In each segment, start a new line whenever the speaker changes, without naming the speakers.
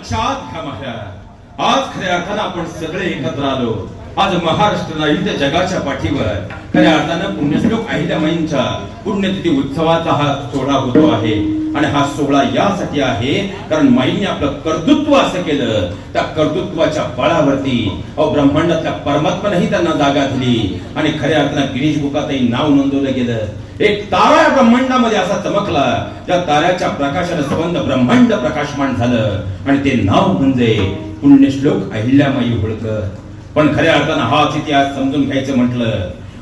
लक्षात घ्या महाराज, आज खऱ्या अर्थानं आपण सगळे एकत्र आलो. आज महाराष्ट्र नाही तर जगाच्या पाठीवर खऱ्या अर्थानं पुण्यश्लोक अहिल्यामाईंच्या पुण्यतिथी उत्सवाचा हा सोहळा होतो आहे. आणि हा सोहळा यासाठी आहे कारण माईंनी आपलं कर्तृत्व असं केलं, त्या कर्तृत्वाच्या बळावरती ब्रह्मांडातल्या परमात्म्यानेही त्यांना जागा दिली आणि खऱ्या अर्थानं गिनीज बुकातही नाव नोंदवलं गेलं. एक तारा ब्रह्मांडामध्ये असा चमकला, त्या ताऱ्याच्या प्रकाशाने संबंध ब्रह्मांड प्रकाशमान झालं आणि ते नाव म्हणजे पुण्यश्लोक अहिल्यामाई होळकर. पण खऱ्या अर्थानं हाच इतिहास समजून घ्यायचं म्हटलं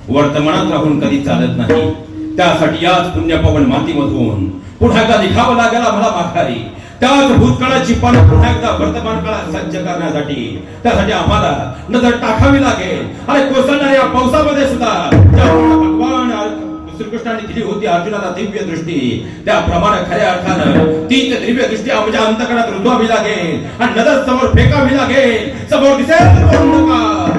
वर्तमानात राहून कधी चालत नाही. त्यासाठी याच पुण्यपवन मातीमधून पुन्हा एकदा निघावं लागेल आम्हाला माघारी. त्याच भूतकाळाची पानं पुन्हा एकदा वर्तमान काळात सज्ज करण्यासाठी त्यासाठी आम्हाला नजर टाकावी लागेल. आणि कोसळणाऱ्या पावसामध्ये सुद्धा भगवान श्रीकृष्णाने दिली होती अर्जुनाला दिव्य दृष्टी, त्याप्रमाणे खऱ्या अर्थानं तीच दिव्य दृष्टी आमच्या अंतकरणात रुजवावी लागेल आणि नजर समोर फेकावी लागेल. समोर दिसेल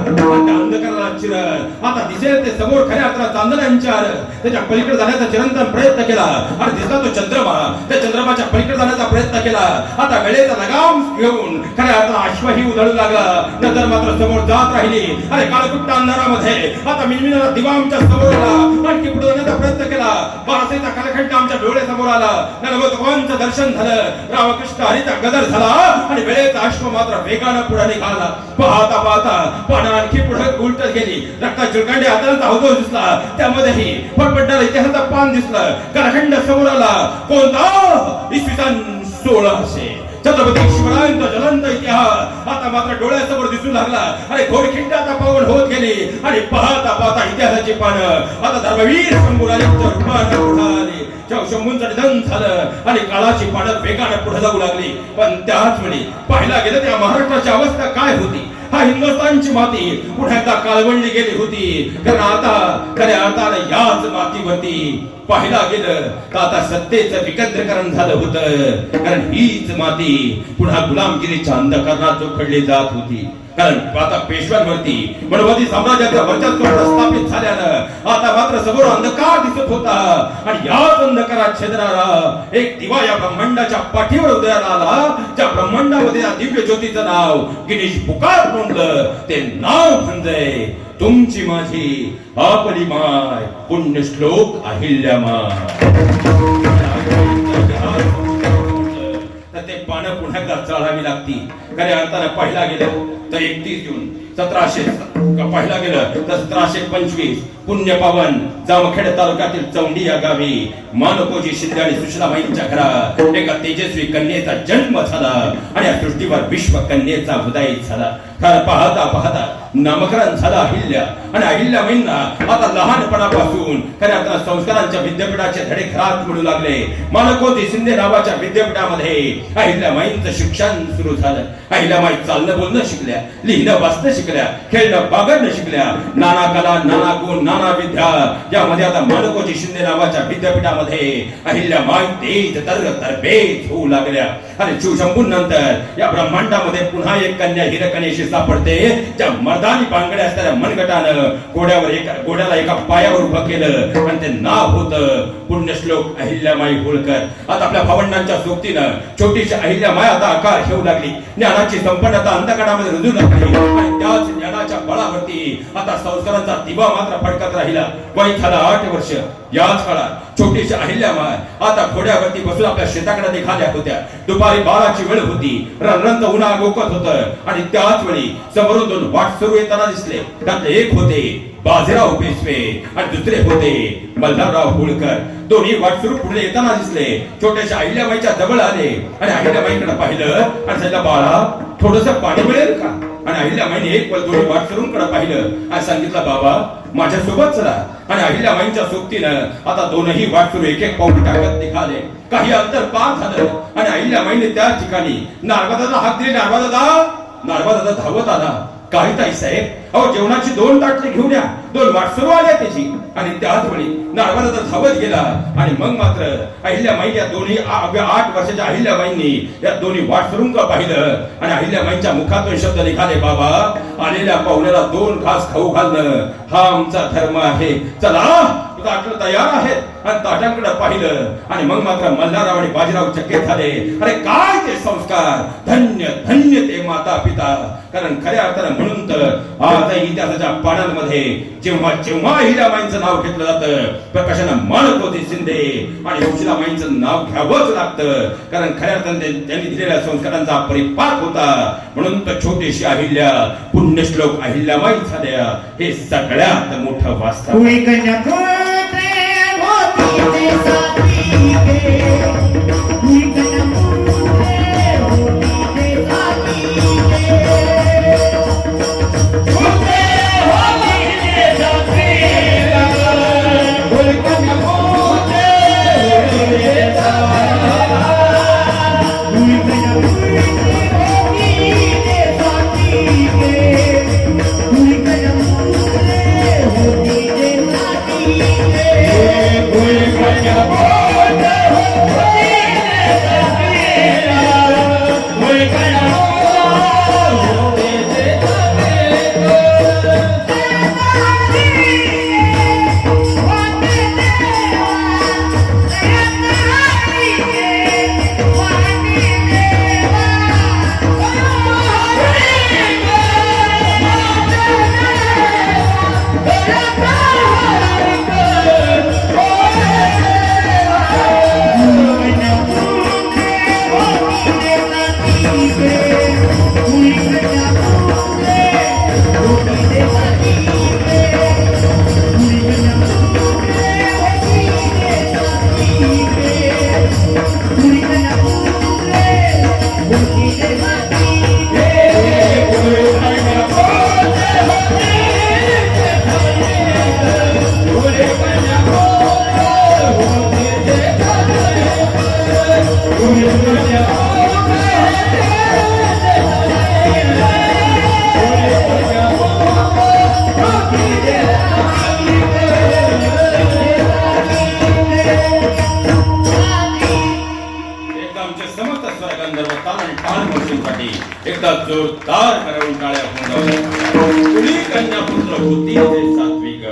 अंधकाराला चिरत आता दिसेल ते समोर खऱ्या अर्थानं चांदण्यांच्या त्याच्या पलीकडे जाण्याचा चिरंतन प्रयत्न केला आणि दिसला तो चंद्रमा, त्या चंद्रमाच्या पलीकडे जाण्याचा प्रयत्न केला. आता वेळेचा लगाम घेऊन खऱ्या अर्थानं अश्वही उधळू लागला. नजर मात्र समोर जात राहिली आणि काळकुट्ट अंधारामध्ये आता मिनमिनाला दिवा आमच्या समोर आला. आणखी पुढे जाण्याचा प्रयत्न केला. बारासेचा कालखंड आमच्या डोळे समोर आला. भगवानचं दर्शन झालं. रामकृष्ण हरीचा गजर झाला आणि वेळेचा अश्व मात्र वेगानं पुढे निघाला. पाहता पाहता पानं आणखी पुढे उलटत गेली. रक्ता चिळकांडे हातांचा अवघोष दिसला. त्यामध्येही फटफटणारा इतिहासाचा पान दिसलं. कालखंड समोर आला. कोणता? इसवी सन 1600. छत्रपती शिवरायांचा ज्वलंत इतिहास आता मात्र डोळ्यासमोर दिसू लागला. आणि घोडखिंड आता पावन होत गेली आणि पाहता पाहता इतिहासाची पानं आता धर्मवीर शंभूराजांच्या रूपानं पुढे आली. शंभूंचं निधन झालं आणि काळाची पानं वेगानं पुढे जाऊ लागली. पण त्याच वेळी पाहिला गेलं त्या महाराष्ट्राची अवस्था काय होती. हा हिंदुस्थानची माती पुन्हा एकदा काळवंडली गेली होती. कारण आता खऱ्या अर्थानं याच मातीवरती पाहिला गेलं तर आता सत्तेचं विकेंद्रीकरण झालं होतं. कारण हीच माती पुन्हा गुलामगिरीच्या अंधकारात जोखडली जात होती. कारण आता पेशव्यांवरती मनवादी साम्राज्याचं वर्चस्व प्रस्थापित झाल्यानं आता मात्र समोर अंधकार दिसत होता आणि याच अंधकारात छेदणारा एक दिवा या ब्रह्मांडाच्या पाठीवर उदयाला आला. ज्या ब्रह्मांडामध्ये या दिव्य ज्योतीचं नाव गिनीज बुकात नोंदलं. ते नाव म्हणजे तुमची माझी आपली माय पुण्यश्लोक अहिल्यामाई. ते पानं पुन्हा एकदा चढावी लागती. खऱ्या अर्थानं पाहिला गेलं तर 31 जून 1700 पाहिला गेलं तर 1725 पुण्यपावन जामखेड तालुक्यातील चौंडी या गावी मानकोजी शिंदे आणि सुशलाबाईंच्या घरात एका तेजस्वी कन्येचा जन्म झाला आणि या सृष्टीवर विश्व कन्येचा उदय झाला. खरं पाहता पाहता नामकरण झालं अहिल्या आणि अहिल्याबाईंना आता लहानपणापासून खऱ्या अर्थानं संस्कारांच्या विद्यापीठाचे धडे घरात मिळू लागले. मानकोजी शिंदे नावाच्या विद्यापीठामध्ये अहिल्याबाईंचं शिक्षण सुरू झालं. अहिल्याबाई चालणं बोलणं शिकल्या, लिहिणं वाचणं शिकल्या, खेळणं बागडणं शिकल्या. नाना कला, नाना गुण, नाना विद्या यामध्ये आता मानकोजी शिंदे नावाच्या विद्यापीठामध्ये अहिल्याबाई तेज तरबेज होऊ लागल्या. आणि शिवशंभूनंतर या ब्रह्मांडामध्ये पुन्हा एक कन्या हिरकणेशी सापडते. ज्या मर्दानी बांगड्या असणाऱ्या मनगटानं घोड्याला एका पायावर उभं केलं आणि ते नाव होतं पुण्यश्लोक अहिल्यामाई होळकर. आता आपल्या भावंडांच्या सोबतीनं छोटीशी अहिल्यामाई आता आकार घेऊ लागली. ज्ञानाची संपन्नता अंतकणामध्ये रुजू लागली आणि त्याच ज्ञानाच्या बळावरती आता संस्कारांचा दिवा मात्र फडकत राहिला. वय झालं 8 वर्ष. याच काळात छोटीशी अहिल्यामाई आता घोड्यावरती बसून आपल्या शेताकडे निघाल्या होत्या. दुपारी 12ची वेळ होती. रणरंत उन्हाळ गोकत होतं आणि त्याच वेळी समोरून 2 वाट सुरू येताना दिसले. त्यातले एक होते बाजीराव पेशवे आणि दुसरे होते मल्हारराव होळकर. दोन्ही वाट सुरू पुढे येताना दिसले. छोट्याशा अहिल्याबाईच्या जवळ आले आणि अहिल्याबाईंकडे पाहिलं आणि सांगितलं, बाळा थोडंसं पाणी मिळेल का? आणि अहिल्याबाईने एक पल दोन्ही वाट सुरूंकडे पाहिलं आणि सांगितलं, बाबा माझ्या सोबत चला. आणि अहिल्याबाईंच्या सोबतीनं आता दोनही वाट सुरू एक एक पाऊल टाकत निघाले. काही अंतर पार झालं आणि अहिल्याबाईने त्या ठिकाणी नारबादाला हाक दिली. नारबादा धावत आला. काही ताई साहेब, अहो जेवणाची 2 ताटली घेऊन या. 2 वाट सुरू आल्या त्याची. आणि त्याच वेळी नारबादा धावत गेला आणि मग मात्र अहिल्याबाई या दोन्ही 8 वर्षाच्या अहिल्याबाईंनी या दोन्ही वाट सुरून पाहिलं आणि अहिल्याबाईंच्या मुखातून शब्द निघाले, बाबा आलेल्या पाहुण्याला 2 घास खाऊ घालणं हा आमचा धर्म आहे. चला ताटं तयार आहेत आणि ताटांकडे पाहिलं आणि मग मात्र मल्हारराव आणि बाजीराव चकित झाले. अरे काय ते संस्कार, धन्य धन्य ते माता पिता. कारण खऱ्या अर्थानं म्हणून तर आज इतिहासाच्या पानांमध्ये जेव्हा जेव्हा अहिल्याबाईंचं नाव घेतलं जातं प्रकाशानं माणकोती शिंदे आणि हुशाराबाईंचं नाव घ्यावंच लागतं. कारण खऱ्या अर्थानं त्यांनी दिलेल्या संस्कारांचा परिपाक होता. म्हणून तर छोटीशी अहिल्या पुण्यश्लोक अहिल्याबाई झाल्या. हे सगळ्यात मोठं वास्तव. एकदा जोरदार करून टाळ्या कुणी कन्या पुत्र होती ते सात्विक.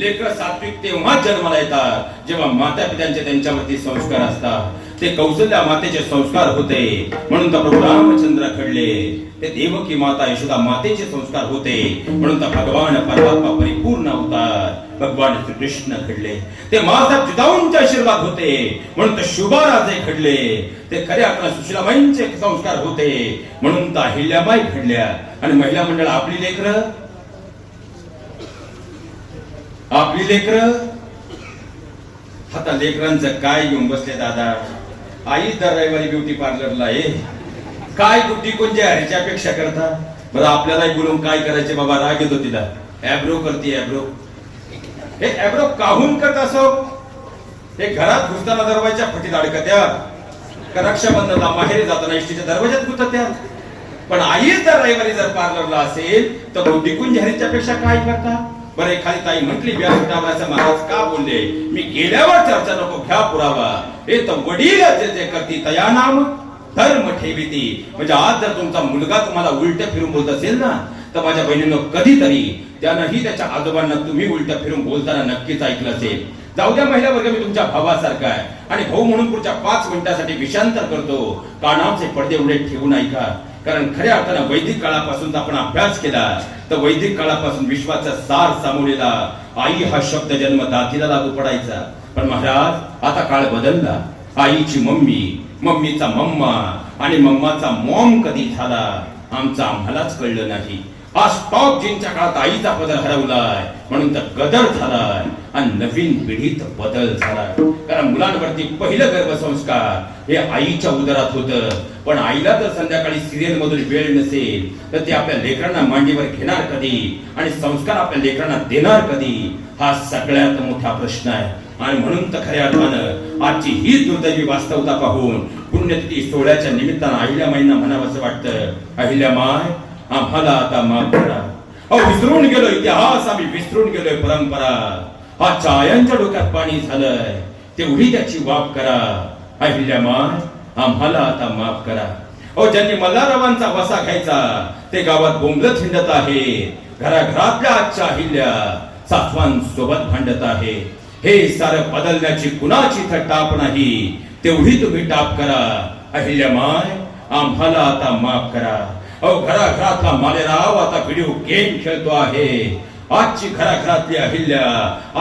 लेकर सात्विक तेव्हा जन्माला येतात जेव्हा माता पित्यांचे त्यांच्यावरती संस्कार असतात. ते कौशल्या मातेचे संस्कार होते म्हणून तर प्रभू रामचंद्र घडले. ते देवकी माता यशोदा मातेचे संस्कार होते म्हणून तर भगवान परमात्मा परिपूर्ण अवतार भगवान श्रीकृष्ण घडले. ते माता जिजाऊंचे आशीर्वाद होते म्हणून तर शुभाराजे घडले. ते खऱ्या अर्थाने सुशीलाबाईंचे संस्कार होते म्हणून तर अहिल्याबाई घडल्या. आणि महिला मंडळ आपली लेकर आता लेकरांचं काय घेऊन बसले दादा. आई दर रविवारी ब्युटी पार्लरला आहे. काय बुद्धी कोणत्या ह्याच्या अपेक्षा करता. बरं आपल्याला बोलून काय करायचे बाबा. राग येतो तिला. ऍब्रो करते ऍब्रो. हे ऍब्रो काहून करत असो. हे घरात घुसताना दरवाजाच्या फटीत अडकत्या का रक्षाबंधनला माहेरी जाताना इष्टीच्या दरवाजात घुसत्या. पण आई जर रविवारी जर पार्लरला असेल तर बुद्धी कोणत्या ह्याच्या अपेक्षा काय करता. बरं एखादी ताई म्हटली व्यासपीठावर महाराज का बोलले. मी गेल्यावर चर्चा नको घ्या पुरावा. हे तर वडील जे करती तया नाम धर्म ठेविती. म्हणजे आज जर तुमचा मुलगा तुम्हाला उलट फिरून बोलत असेल ना तर माझ्या बहिणीनं कधीतरी त्यानंही त्याच्या आजोबांना तुम्ही उलट फिरून बोलताना नक्कीच ऐकलं असेल. जाऊ द्या महिला वर्ग मी तुमच्या भावासारखा आहे आणि भाऊ म्हणून पुढच्या 5 मिनिटासाठी विषांतर करतो. कानाचे पडदे उडे ठेवून ऐका. कारण खऱ्या अर्थानं वैदिक काळापासून आपण अभ्यास केला तर वैदिक काळापासून विश्वाचा सार सामोरेला आई हा शब्द जन्मदातीला लागू पडायचा. पण महाराज आता काळ बदलला. आईची मम्मी, मम्मीचा मम्मा आणि मम्माचा मॉम कधी झाला आमचं आम्हालाच कळलं नाही. हा स्टॉक जीनच्या काळात आईचा पदर हरवलाय म्हणून तर गदर झालाय आणि नवीन पिढीत बदल झालाय. कारण मुलांवरती पहिलं गर्भसंस्कार हे आईच्या उदरात होतं. पण आईला जर संध्याकाळी सिरियल मधून वेळ नसेल तर ते आपल्या लेकरांना मांडीवर घेणार कधी आणि संस्कार आपल्या लेकरांना देणार कधी हा सगळ्यात मोठा प्रश्न आहे. आणि म्हणून तर खऱ्या अर्थानं आजची ही दुर्दैवी वास्तवता पाहून पुण्यतिथी सोहळ्याच्या निमित्तानं अहिल्यामाईंना म्हणावंसं वाटतं. अहिल्यामाय आम्हाला आता माफ करा. विसरून गेलो इतिहास. आम्ही विसरून गेलोय परंपरा. हा छायांच्या डोक्यात पाणी झालंय तेवढी त्याची वाफ करा. अहिल्यामाय आम्हाला आता माफ करा. ज्यांनी मल्हाररावांचा वसा घ्यायचा ते गावात बोंबलत हिंडत आहे. घराघरातल्या आजच्या अहिल्या सासवांसोबत भांडत आहे. हे सारं बदलण्याची कुणाची टाप नाही, तेवढी तुम्ही टाप करा. अहिल्यामाय आम्हाला आता माफ करा. अहो घराघरातला मालेराव आता व्हिडिओ गेम खेळतो आहे. आजची घराघरातली अहिल्या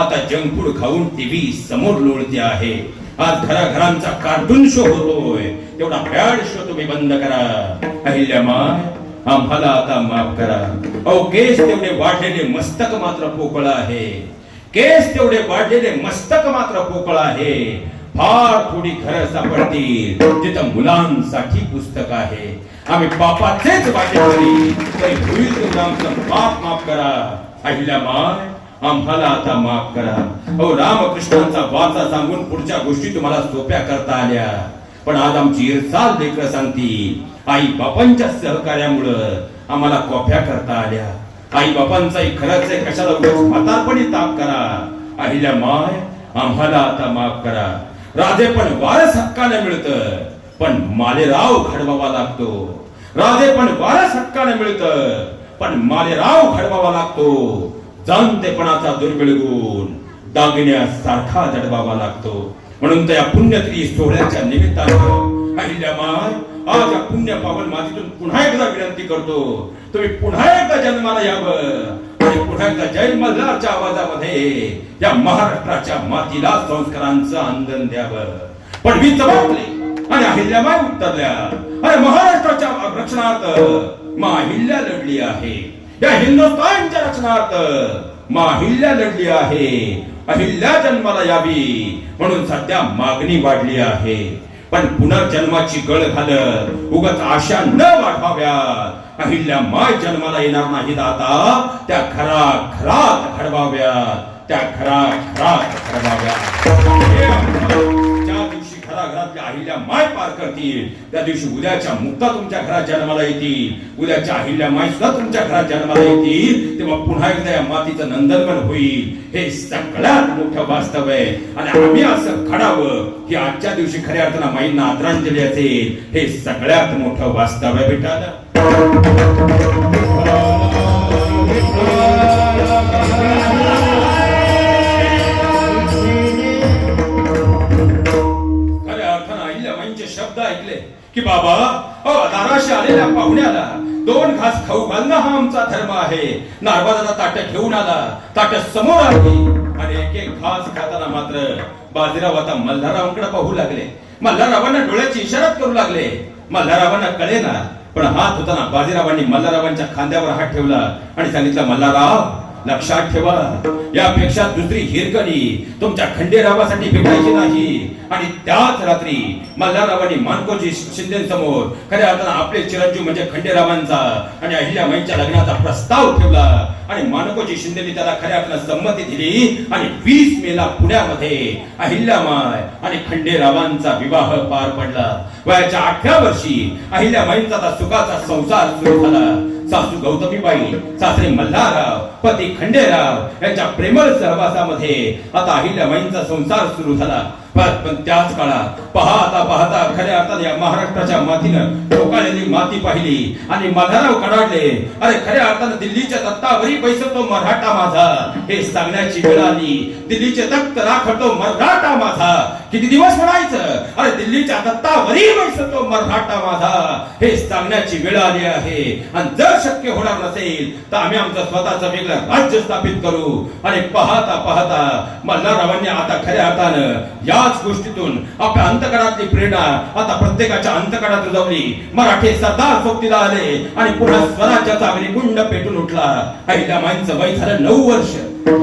आता जंक फूड खाऊन टीव्ही समोर लोळते आहे. आज घराघरांचा कार्टून शो होतोय, तेवढा बॅड शो तुम्ही बंद करा. अहिल्यामाय आम्हाला आता माफ करा. अहो केस तेवढे वाढलेले मस्तक मात्र पोकळ आहे. केस तेवढे वाढलेले मस्तक मात्र पोकळ आहे. फार थोडी घरं सापडतील जिथं मुलांसाठी पुस्तक आहे. आम्ही पापाचेच वाटेकरी, तरी होईल तेवढं आमचं पाप माफ करा. अहिल्यामाय आम्हाला आता माफ करा. अहो रामकृष्णांचा वाचा सांगून पुढच्या गोष्टी तुम्हाला सोप्या करता आल्या, पण आज आमची इरसाल लेकरं सांगती आई बापांच्या सहकार्यामुळं आम्हाला कॉप्या करता आल्या. आई बापांचाही खरंच आहे, कशाला उगाच म्हातारपणी ताप करा. अहिल्यामाय आम्हाला आता माफ करा. राजे पण वारस हक्काने मिळतं, पण मालेराव घडवावा लागतो. राजे पण वारस हक्काने मिळतं, पण मालेराव घडवावा लागतो. जाणतेपणाचा दुर्मिळ गुण दागिन्यासारखा जडवावा लागतो. म्हणून त्या पुण्यतिथी सोहळ्याच्या निमित्तानं अहिल्यामाय आज या पुण्य पावन मातीतून पुन्हा एकदा विनंती करतो, तुम्ही पुन्हा एकदा जन्माला यावं आणि पुन्हा एकदा जय मल्हारच्या आवाजामध्ये या महाराष्ट्राच्या मातीला संस्कारांचं आंदन द्यावं. पण मी जबाबले आणि अहिल्यामाय उत्तरल्या, अरे महाराष्ट्राच्या रक्षणार्थ मा अहिल्या लढली आहे. या हिंदुस्थानच्या रक्षणार्थ मा अहिल्या लढली आहे. अहिल्या जन्माला यावी म्हणून सध्या मागणी वाढली आहे. पण पुनर्जन्माची गळ घालत उगाच आशा न वाढवाव्यात. अहिल्यामाय जन्माला येणार नाहीत आता, त्या घराघरात घडवाव्यात. त्या घराघरात घडवाव्यात. ज्या दिवशी घराघरातल्या अहिल्यामाय पार करतील, त्या दिवशी उद्याच्या मुक्ता तुमच्या घरात जन्माला येतील. उद्याच्या अहिल्यामाय सुद्धा तुमच्या घरात जन्माला येतील. तेव्हा पुन्हा एकदा या मातीचं नंदनवन होईल. हे सगळ्यात मोठं वास्तव आहे आणि आम्ही असं घडावं ही आजच्या दिवशी खऱ्या अर्थानं माईंना आदरांजली असेल. हे सगळ्यात मोठं वास्तव आहे बेटा. शब्द ऐकले की बाबा दाराशी आलेल्या पाहुण्याला 2 घास खाऊ घालणं हा आमचा धर्म आहे. नारबादाचा ताट घेऊन आला, ताट समोर आली आणि एक घास खाताना मात्र बाजीराव आता मल्हाररावांकडे पाहू लागले. मल्हाररावांना डोळ्याची इशारा करू लागले. मल्हाररावांना कळेना, पण हात होताना बाजीरावांनी मल्हाररावांच्या खांद्यावर हात ठेवला आणि सांगितलं, मल्हारराव लक्षात ठेवा, यापेक्षा दुसरी हिरकणी तुमच्या खंडेरावासाठी भेटायची नाही. आणि त्याच रात्री मल्हाररावांनी मानकोजी शिंदेसमोर खऱ्या अर्थानं आपले चिरंजीव म्हणजे खंडेरावांचा आणि अहिल्यामाईंच्या लग्नाचा प्रस्ताव ठेवला आणि मानकोजी शिंदेने त्याला खऱ्या अर्थानं संमती दिली. आणि 20 मेला पुण्यामध्ये अहिल्यामाई आणि खंडेरावांचा विवाह पार पडला. वयाच्या 8व्या वर्षी अहिल्यामाईंचा सुखाचा संसार सुरू झाला. सासू गौतमीबाई, सासरे मल्हारराव, पती खंडेराव यांच्या प्रेमळ सहवासामध्ये आता अहिल्यामाईंचा संसार सुरू झाला. पण त्याच काळात पाहता पाहता खऱ्या अर्थाने या महाराष्ट्राच्या मातीनं लोकांनी माती पाहिली आणि मल्हारराव कडाडले. अरे खऱ्या अर्थानं दिल्लीच्या तख्तावरी बैसतो मराठा माझा, हे सांगण्याची वेळ आली. दिल्लीचे तख्त राखतो मराठा माझा. किती दिवस म्हणायचं, अरे दिल्लीच्या तख्तावरी बैसतो मराठा माझा, हे सांगण्याची वेळ आली आहे. आणि जर शक्य होणार नसेल तर आम्ही आमचं स्वतःचं वेगळं राज्य स्थापित करू. आणि पाहता पाहता मल्हाररावांनी आता खऱ्या अर्थानं याच गोष्टीतून आपल्या अंतकडातली प्रेरणा आता प्रत्येकाच्या अंतकडात रुजवली. मराठे सरदार सोबतीला आले आणि पुन्हा स्वराज्याचा अग्निकुंड पेटून उठला. अहिल्यामाईंचं वय झालं 9 वर्ष.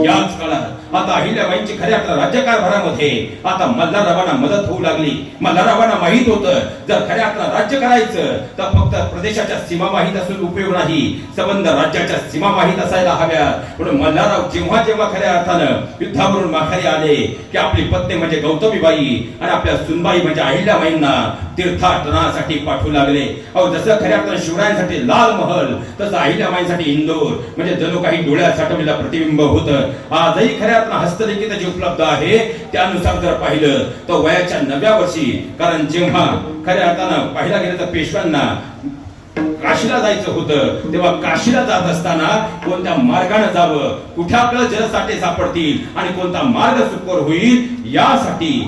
याच काळात आता अहिल्याबाईंची खऱ्या राज्यकारभारामध्ये आता मल्हाररावांना मदत होऊ लागली. मल्हाररावांना माहित होतं जर खऱ्या राज्य करायचं तर फक्त प्रदेशाच्या सीमा माहित असून उपयोग नाही, संबंध राज्याच्या सीमा माहित असायला हव्यात. म्हणून मल्हारराव जेव्हा जेव्हा खऱ्या अर्थानं युद्धावरून माघारी आले की आपली पत्नी म्हणजे गौतमीबाई आणि आपल्या सुनबाई म्हणजे अहिल्याबाईंना तीर्थाटनासाठी पाठवू लागले. अहो जसं खऱ्या अर्थानं शिवरायांसाठी लाल महल तसं अहिल्याबाईंसाठी इंदोर म्हणजे जणू काही डोळ्यात साठवलेला प्रतिबिंब होतं. आजही खऱ्या अर्थानं हस्तलिखित जे उपलब्ध आहे त्यानुसार जर पाहिलं तर वयाच्या 9व्या वर्षी, कारण जेव्हा खऱ्या अर्थानं पाहिला गेलं तर पेशव्यांना काशीला जायचं होतं, तेव्हा काशीला जात असताना कोणत्या मार्गाने जावं, कुठे आपल्याला जलसाठे सापडतील आणि कोणता मार्ग सुकर होईल यासाठी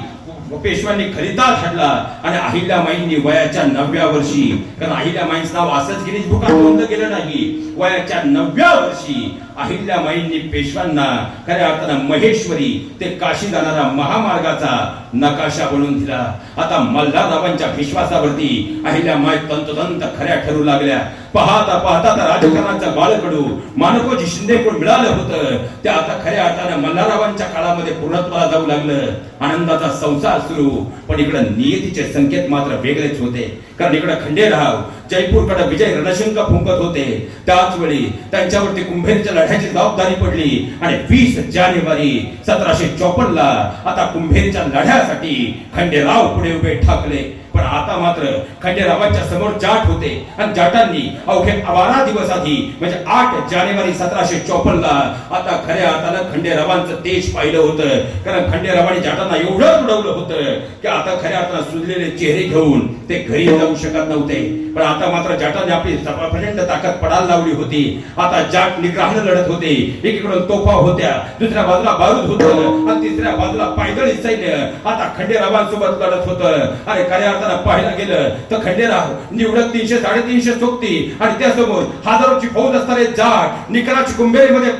पेशव्यांनी खरिता धाडला. आणि अहिल्यामाईंनी वयाच्या 9व्या वर्षी, कारण अहिल्यामाईंचं नाव असंच गिनीज बुकात नोंदलं गेलं नाही, वयाच्या 9व्या वर्षी अहिल्यामाईंनी पेशव्यांना खऱ्या अर्थानं महेश्वरी ते काशी जाणारा महामार्गाचा नकाशा बनवून दिला. आता मल्हाररावांच्या विश्वासावरती अहिल्यामाई तंतोतंत खऱ्या ठरू लागल्या. पाहता पाहता तर राजकारणाचं बाळकडू मानकोजी शिंदेकडून मिळालं होतं ते आता खऱ्या अर्थानं मल्हाररावांच्या काळामध्ये पूर्णत्वाला जाऊ लागलं. आनंदाचा संसार सुरू. पण इकडे नियतीचे संकेत मात्र वेगळेच होते. कारण इकडे खंडेराव जयपूरकडे विजय रणशंख फुंकत होते. त्याच वेळी त्यांच्यावरती कुंभेरीच्या लढ्याची जबाबदारी पडली आणि 20 जानेवारी 1754 ला आता कुंभेरीच्या लढ्यासाठी खंडेराव पुढे उभे ठाकले. पण आता मात्र खंडेरावांच्या समोर जाट होते आणि जाटांनी अवघे 12 दिवस आधी म्हणजे 8 जानेवारी 1754 ला आता खऱ्या अर्थानं खंडेरावांचं तेज पाहिलं होतं. कारण खंडेरावांनी जाटांना एवढं उडवलं होतं की आता खऱ्या अर्थानं सुजलेले चेहरे घेऊन ते घरी जाऊ शकत नव्हते. पण आता मात्र जाटांनी आपली प्रचंड ताकद पडायला लावली होती. आता जाट निग्रहानं लढत होते. एकीकडून तोफा होत्या, दुसऱ्या बाजूला बारूद होतं आणि तिसऱ्या बाजूला पायदळी सैन्य आता खंडेरावांसोबत लढत होतं. आणि खऱ्या अर्थानं पाहायला गेलं तर खंडेराव निवडक 300-350 सोबती आणि त्यासमोर हजारोची फौज असणारे जाट निकराची कुंभेरीमध्ये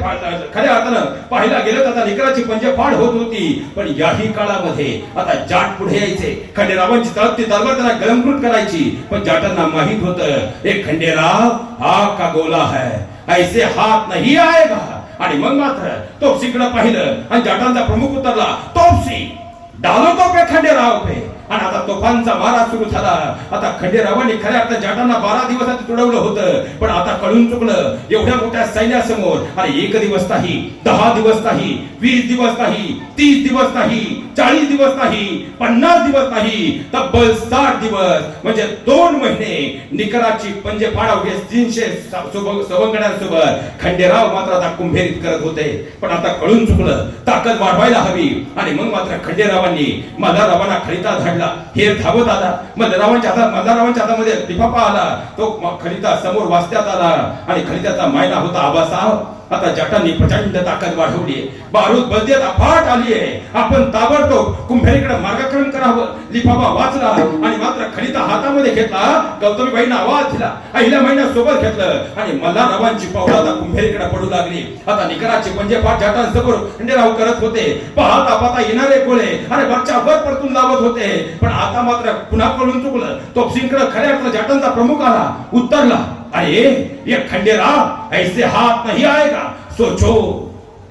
खऱ्या अर्थानं पाहायला गेलं तर आता निकराची पंजफाड होत होती. पण याही काळामध्ये आता जाट पुढे यायचे. खंडेरावांची तळपती दरबार त्यांना गलमकृत करायची. पण जाटांना माहित होतं एक खंडेराव हा का गोला है, ऐसे हात नाही आएगा. आणि मग मात्र तोपसीकडे पाहिलं आणि जाटांचा प्रमुख उतरला. तोपसी डालो तो पे खंडेराव पे. आणि आता तोफांचा मारा सुरू झाला. आता खंडेरावांनी खऱ्या अर्थात जाटांना 12 दिवसात तुडवलं होतं. पण आता कळून चुकलं एवढ्या मोठ्या सैन्यासमोर आणि 1 दिवस नाही, 10 दिवस नाही, 20 दिवस नाही, 30 दिवस नाही, 40 दिवस नाही, 50 दिवस नाही, तब्बल 60 दिवस म्हणजे 2 महिने निकराची पंजेफाड अवघे 300 सवंगड्यांसोबत खंडेराव मात्र आता कुंभेरीत करत होते. पण आता कळून चुकलं, ताकद वाढवायला हवी. आणि मग मात्र खंडेरावांनी मल्हाररावांना खरिता धाडला. हे धावत आला. मल्हाररावांच्या हातामध्ये लिफाफा आला. तो खरिता समोर वाचण्यात आला आणि खरित्याचा मायना होता आबासाहेब. आता जाटांनी प्रचंड ताकद वाढवली. बारूद बलदेत अफाट आली आहे. आपण ताबडतोब कुंभेरीकडे मार्गक्रमण करावं. लिफाफा वाचला आणि मात्र खरिता हातामध्ये घेतला. गौतमीबाईंना आवाज दिला. अहिल्याबाईंना सोबत घेतलं आणि मल्हाररावांची पावलं आता कुंभेरीकडे पडू लागली. आता निकराची पंजेफाड जाटांसमोर खंडेराव करत होते. पाहता पाहता येणारे गोळे आणि वरच्या वर परतून लावत होते. पण आता मात्र पुन्हा कळून चुकलं. तोपसींकडे खऱ्या अर्थानं जाटांचा प्रमुख आला, उतरला. अरे ये खंडेराव ऐसे हाथ नहीं आएगा, सोचो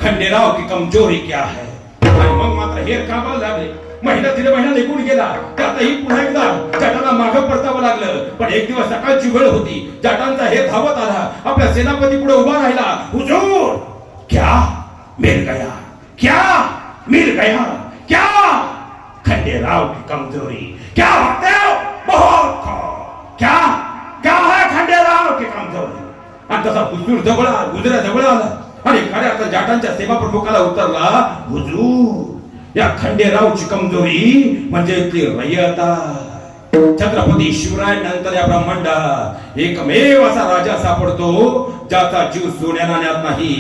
खंडेराव की कमजोरी क्या है. आणि मग मात्र हे कामाला लागले. महिना निघून गेला. त्यातही पुन्हा एकदा जाटांना मागं परतावं लागलं. पण एक दिवस सकाळची वेळ होती. जाटांचा हे धावत आला. आपल्या सेनापती पुढे उभा राहिला. हुजूर क्या मिल गया, क्या मिल गया, क्या खंडेराव की कमजोरी, क्या होते हो बहुत क्या क्या है खंडेराव की कमजोरी. आणि तसा हुजूर जवळ आला आणि खऱ्या अर्थात जाटांच्या सेवा प्रमुखाला उतरला. हुजूर या खंडेरावची कमजोरी म्हणजे इथली रयता. छत्रपती शिवराय नंतर या ब्रह्मांडात एकमेव असा राजा सापडतो ज्याचा जीव सोन्या नाण्यात नाही,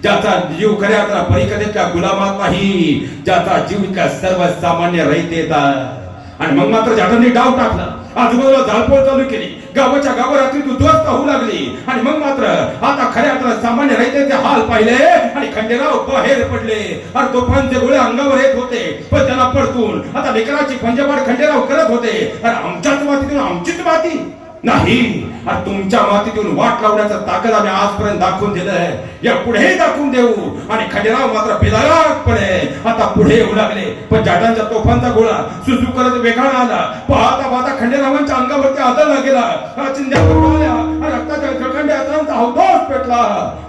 ज्याचा जीव खऱ्या अर्थानं परिकथेच्या गुलामात नाही, ज्याचा जीव त्या सर्वसामान्य रयतेत. आणि मग मात्र जाटांनी डाव टाकला. आजूबाजूला जाळपोळ चालू केली. गावाच्या गाव रात्री उद्ध्वस्त होऊ लागली. आणि मग मात्र आता खऱ्या अर्थानं सामान्य रयतेचे हाल पाहिले आणि खंडेराव बाहेर पडले. आणि तोफांचे गोळे अंगावर येत होते. पण त्यांना पडतून आता लेकराची पंजेफाड खंडेराव करत होते. आणि आमच्याच मातीतून आमचीच माती नाही, तुमच्या मातीतून वाट लावण्याचं ताकद आम्ही आजपर्यंत दाखवून दिलंय, या पुढे दाखवून देऊ. आणि खंडेराव मात्र बेदारागपणे आता पुढे येऊ लागले. पण जाटांच्या तोफांचा गोळा सुसू करत वेगानं आला. पाहता पाहता खंडेरावांच्या अंगावरती आदळला गेला. चिंध्या पडल्या आणि रक्ताच्या खळखंड्या यात्रांचा अवधोष पेटला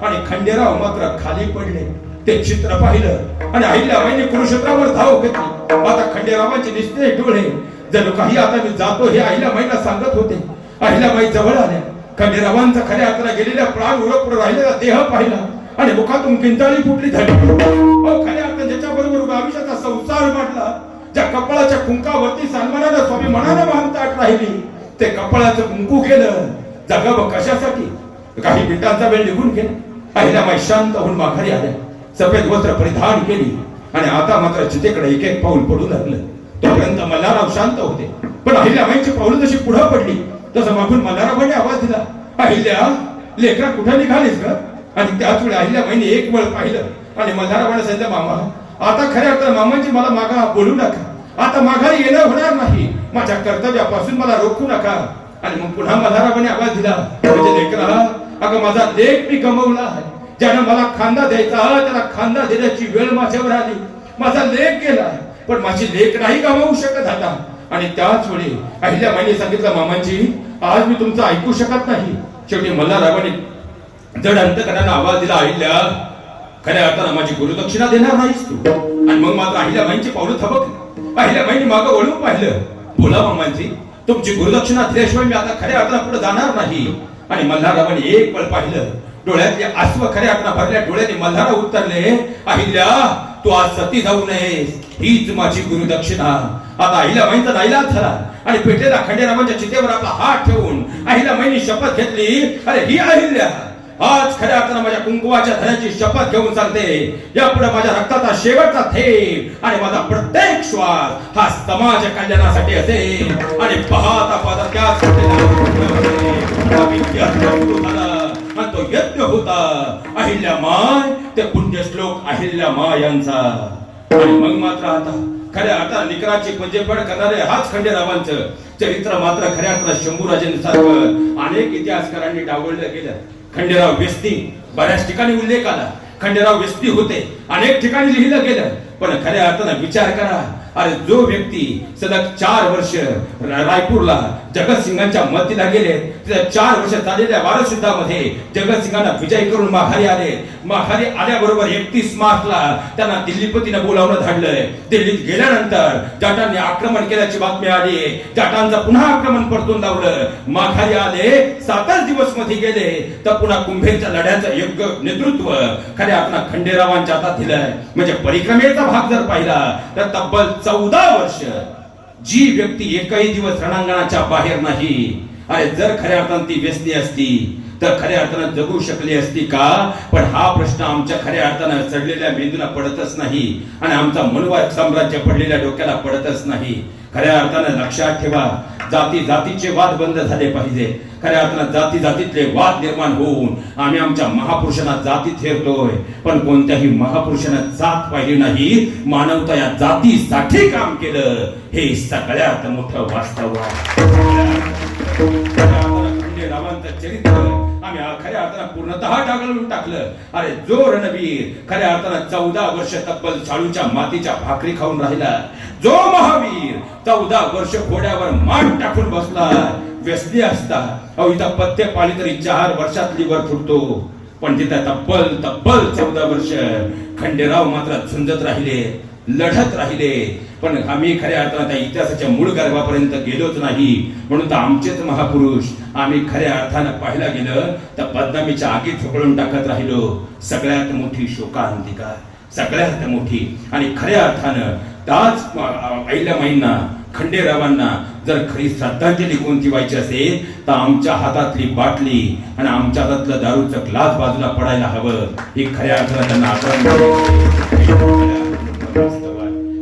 आणि खंडेराव मात्र खाली पडले. ते चित्र पाहिलं आणि अहिल्याबाईंनी कुरुक्षेत्रावर धाव घेतली. आता खंडेरावांचे निस्तेज डोळे जणू काही आता मी जातो हे अहिल्याबाईंना सांगत होते. अहिल्याबाई जवळ आल्या. खंडेरावांचा खऱ्या अर्थानं गेलेल्या प्राण उरपुर राहिलेला देह पाहिला आणि मुखातून किंचाळी फुटली झाली. खऱ्या अर्थानं ज्याच्या बरोबर आयुष्याचा संसार मांडला, ज्या कपाळाच्या कुंकावरती सन्मानानं स्वामी मनानं महान ताट राहिली, ते कपाळाचं कुंकू गेलं. जगावं कशासाठी? काही मिनिटांचा वेळ निघून गेला. अहिल्यामाई शांत होऊन माघारी आल्या, सफेद वस्त्र परिधान केली आणि आता मात्र चितेकडे एक एक पाऊल पडू लागलं. तोपर्यंत मल्हारराव शांत होते, पण अहिल्यामाईची पाऊल जशी पुढे पडली तसं मागून मल्हाररावांनी आवाज दिला, अहिल्या, लेकरा कुठे निघालीस ग? आणि त्याच वेळी अहिल्यामाईने एक वेळ पाहिलं आणि मल्हाररावांना सांगितलं, मामा, आता खऱ्या अर्थानं मामांची मला मागा बोलू नका. आता माघारी येणं होणार नाही. माझ्या कर्तव्यापासून मला रोखू नका. आणि मग पुन्हा मल्हाररावांनी आवाज दिला, म्हणजे लेकरा, अगं माझा लेक मी गमावला आहे. ज्यानं मला खांदा द्यायचा त्याला खांदा देण्याची वेळ माझ्यावर आली. माझा लेक गेला, पण माझी लेक नाही गमावू शकत आता. आणि त्याच वेळी अहिल्याबाईंनी सांगितलं, मामांजी, आज मी तुमचं ऐकू शकत नाही. शेवटी मल्हाररावांनी जड अंतकरणाने आवाज दिला, अहिल्या, खऱ्या अर्थानं माझी गुरुदक्षिणा देणार नाहीस तू? आणि मग मात्र अहिल्याबाईंची पावलं थबकली. अहिल्याबाईंनी मागं वळून पाहिलं, बोला मामांजी, तुमची गुरुदक्षिणा दिल्याशिवाय मी आता खऱ्या अर्थानं पुढे जाणार नाही. आणि मल्हाररावांनी एक पळ पाहिलं, डोळ्यातले आसव खऱ्या अर्थानं भरल्या डोळ्याने मल्हारराव उत्तरले, अहिल्या, तू आज सती जाऊ नयेस, हीच माझी गुरुदक्षिणा. आता अहिल्याबाईंचा नाईलाज झाला आणि पेटलेल्या खंडेरावांच्या चितेवर आपला हात ठेवून अहिल्याबाईंनी शपथ घेतली, अरे ही अहिल्या, आज खऱ्या अर्थानं माझ्या कुंकुवाच्या धनाची शपथ घेऊन सांगते, यापुढे माझ्या रक्ताचा शेवटचा थेंब आणि माझा प्रत्येक श्वास हा समाज कल्याणासाठी असेल. आणि पाहता पाहता त्याच आणि तो यज्ञ होता अहिल्यामाय, ते पुण्य श्लोक अहिल्यामाय यांचा. आणि मग मात्र आता खऱ्या अर्थानं निकराची पंजेफड करणारे हाच खंडेरावांचं चरित्र मात्र खऱ्या अर्थानं शंभूराजेंसारखं अनेक इतिहासकारांनी डावललं गेलं. खंडेराव व्यस्ती बऱ्याच ठिकाणी उल्लेख आला. खंडेराव व्यस्ती होते, अनेक ठिकाणी लिहिलं गेलं. पण खऱ्या अर्थानं विचार करा, अरे जो व्यक्ती सलग 4 वर्ष रायपूरला जगतसिंगांच्या मदतीला गेले, त्या 4 वर्ष चाललेल्या वारसुद्धामध्ये जगतसिंगांना विजय करून माघारी आले. माघारी आल्याबरोबर 31 मार्चला त्यांना दिल्लीपतीनं बोलावणं धाडलंय. दिल्लीत गेल्यानंतर जाटांनी आक्रमण केल्याची बातमी आली. जाटांचं पुन्हा आक्रमण परतून लावलं. माघारी आले, 7च दिवस मध्ये गेले तर पुन्हा कुंभेरच्या लढ्याचं योग्य नेतृत्व खऱ्या अर्थानं खंडेरावांच्या हातात दिलंय. म्हणजे परिक्रमेचा भाग जर पाहिला तर तब्बल 14 वर्ष जी व्यक्ती एकही दिवस रणांगणाच्या बाहेर नाही, अरे जर खऱ्या अर्थानं ती व्यस्ती असती तर खऱ्या अर्थानं जगू शकली असती का? पण हा प्रश्न आमच्या खऱ्या अर्थानं चढलेल्या मेंदूला पडतच नाही आणि आमचा मनवाद साम्राज्य पडलेल्या डोक्याला पडतच नाही. खऱ्या अर्थानं लक्षात ठेवा, जाती जातीचे वाद बंद झाले पाहिजे. खऱ्या अर्थानं जाती जातीतले वाद निर्माण होऊन आम्ही आमच्या महापुरुषांना जातीत हेरतोय, पण कोणत्याही महापुरुषांना जात पाहिली नाही. मानवता या जातीसाठी काम केलं, हे सगळ्यात मोठं वास्तव आहे. खंडेरावांचं चरित्र आम्ही खऱ्या अर्थानं पूर्णतः डागळून टाकलं. अरे जो रणवीर खऱ्या अर्थानं 14 वर्ष तब्बल शाळूच्या मातीच्या भाकरी खाऊन राहिला, जो महावीर 14 वर्ष घोड्यावर मान टाकून बसला, व्यसनी असता अहो इथं पत्ते पाळी तरी 4 वर्षातली वर फुटतो. पण तिथं तब्बल 14 वर्ष खंडेराव मात्र झुंजत राहिले, लढत राहिले. पण आम्ही खऱ्या अर्थानं त्या इतिहासाच्या मूळ गर्भापर्यंत गेलोच नाही. म्हणून तर आमचेच महापुरुष आम्ही खऱ्या अर्थानं पाहायला गेलं तर बदनामीच्या आगीत झोकळून टाकत राहिलो. सगळ्यात मोठी शोकांतिका, सगळ्यात मोठी. आणि खऱ्या अर्थानं त्याच अहिल्यामाईंना, खंडेरावांना जर खरी श्रद्धांजली कोणती व्हायची असेल तर आमच्या हातातली बाटली आणि आमच्या हातातलं दारूचं ग्लास बाजूला पडायला हवं. ही खऱ्या अर्थानं त्यांना आदरांजली.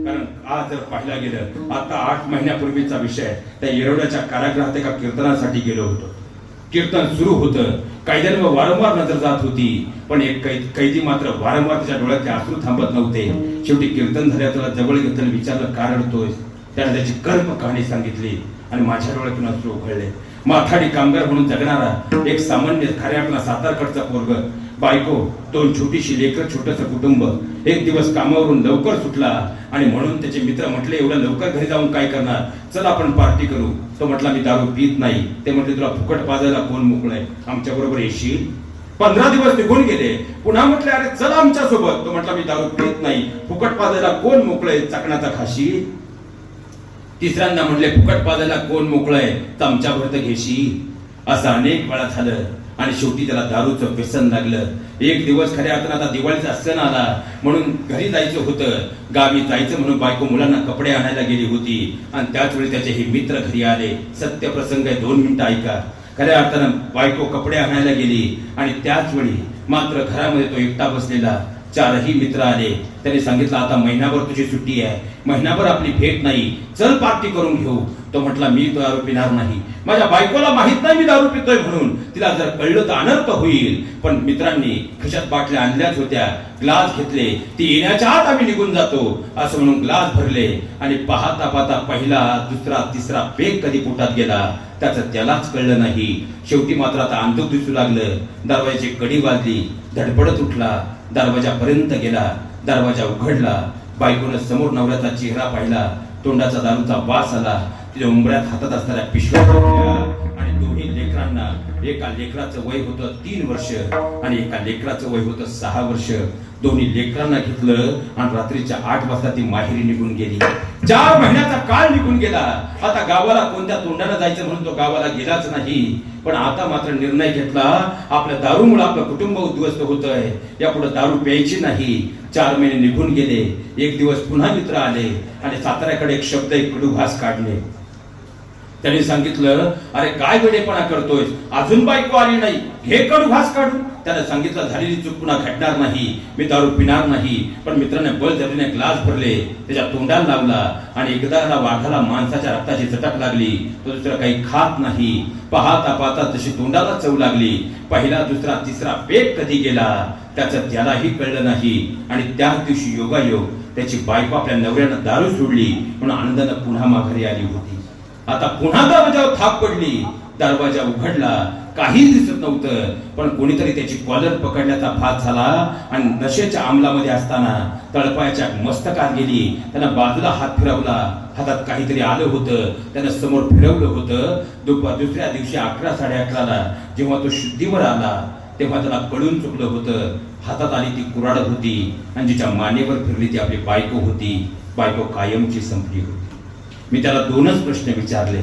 कारण आज जर पाहिला गेलं, आता 8 महिन्यापूर्वीचा विषय, त्या येरवड्याच्या कारागृहात एका कीर्तनासाठी गेलो होतो. कीर्तन सुरू होतं, कैद्यांवर वारंवार नजर जात होती, पण एक कैदी मात्र वारंवार त्याच्या डोळ्यातले अश्रू थांबत नव्हते. शेवटी कीर्तन झाल्या त्याला जवळ घेतलं, विचारलं का रडतोय? त्याने त्याची कर्म कहाणी सांगितली आणि माझ्या डोळ्यातून अश्रू उघळले. माथाडी कामगार म्हणून जगणारा एक सामान्य खऱ्या अर्थानं सातारकडचा पोरग, बायको, 2 छोटीशी लेकरं, छोटंसं कुटुंब. एक दिवस कामावरून लवकर सुटला आणि म्हणून त्याचे मित्र म्हटले, एवढ्या लवकर घरी जाऊन काय करणार, चल आपण पार्टी करू. तो म्हटला, मी दारू पीत नाही. ते म्हटले, तुला फुकट पाजायला कोण मोकळंय, आमच्या बरोबर येशील? 15 दिवस निघून गेले. पुन्हा म्हटले, अरे चल आमच्या सोबत. तो म्हटला, मी दारू पीत नाही, फुकट पाजायला कोण मोकळंय, चकणाचा खाशी. तिसऱ्यांदा म्हटले, फुकट पाजायला कोण मोकळंय, तर आमच्या बरोबर घेशील. असं अनेक वेळा झालं आणि शेवटी त्याला दारूचं व्यसन लागलं. एक दिवस खऱ्या अर्थानं आता दिवाळीचा सण आला म्हणून घरी जायचं होतं. गावी जायचं म्हणून बायको मुलांना कपडे आणायला गेली होती आणि त्याच वेळी त्याचे हे मित्र घरी आले. सत्य प्रसंग आहे, 2 मिनिटं ऐका. खऱ्या अर्थानं बायको कपडे आणायला गेली आणि त्याच वेळी मात्र घरामध्ये तो एकटा बसलेला. चारही मित्र आले. त्यांनी सांगितलं आता महिनाभर तुझी सुट्टी आहे, महिनाभर आपली भेट नाही, चल पार्टी करून घेऊ. तो म्हटला मी दारू पिणार नाही, माझ्या बायकोला माहित नाही मी दारू पितोय म्हणून, तिला जर कळलं तर अनर्थ होईल. पण मित्रांनी खिशात बाटल्या आणल्याच होत्या, ग्लास घेतले, ती येण्याच्या आत आम्ही निघून जातो असं म्हणून ग्लास भरले आणि पाहता पाहता पहिला दुसरा तिसरा पेग कधी पोटात गेला त्याचं त्यालाच कळलं नाही. शेवटी मात्र आता अंधुक दिसू लागलं. दरवाजाची कडी वाजली, धडपडत उठला, दरवाजापर्यंत गेला, दरवाजा उघडला. बायकोनं समोर नवऱ्याचा चेहरा पाहिला, तोंडाचा दारूचा वास आला. तिच्या उंबऱ्यात हातात असणाऱ्या पिशव्या ठेवल्या आणि दोन्ही लेकरांना, एका लेकराचं वय होतं 3 वर्ष आणि एका लेकराचं वय होतं 6 वर्ष. दोन्ही लेकरांना घेतलं आणि रात्रीच्या 8 वाजता ती माहेरी निघून गेली. 4 महिन्याचा काळ निघून गेला. आता गावाला कोणत्या तोंडाने जायचं म्हणून तो गावाला गेलाच नाही. पण आता मात्र निर्णय घेतला, आपल्या दारूमुळे आपलं कुटुंब उद्ध्वस्त होतंय, यापुढे दारू प्यायची नाही. 4 महिने निघून गेले. एक दिवस पुन्हा मित्र आले आणि साताऱ्याकडे एक शब्द, एक कडू घास काढले. त्यांनी सांगितलं अरे काय वेडेपणा करतोय, अजून बायको आली नाही, घे कडू घास काढून. त्याने सांगितलं झालेली चूक पुन्हा घडणार नाही, मी दारू पिणार नाही. पण मित्राने बळजबरीने ग्लास भरले, त्याच्या तोंडाला लावला आणि एकदा वाघाला माणसाच्या रक्ताची चटक लागली, तो दुसरा काही खात नाही. पाहता पाहता तशी तोंडाला चव लागली. पहिला दुसरा तिसरा पेग कधी गेला त्याचं त्यालाही कळलं नाही. आणि त्याच दिवशी योगायोग त्याची बायको आपल्या नवऱ्यानं दारू सोडली म्हणून आनंदानं पुन्हा माघारी आली होती. आता पुन्हा दरवाजावर थाप पडली. दरवाजा उघडला, काहीच दिसत नव्हतं. पण कोणीतरी त्याची कॉलर पकडण्याचा फास झाला आणि नशेच्या अंमलामध्ये असताना तळपायाच्या मस्तकात गेली. त्यानं बाजूला हात फिरवला, हातात काहीतरी आलं होतं, त्यानं समोर फिरवलं होतं. दुसऱ्या दिवशी 11 11:30ला जेव्हा तो शुद्धीवर आला तेव्हा त्याला कळून चुकलं होतं. हातात आली ती कुऱ्हाड होती आणि जिच्या मानेवर फिरली ती आपली बायको होती. बायको कायमची संपली होती. मी त्याला 2च प्रश्न विचारले,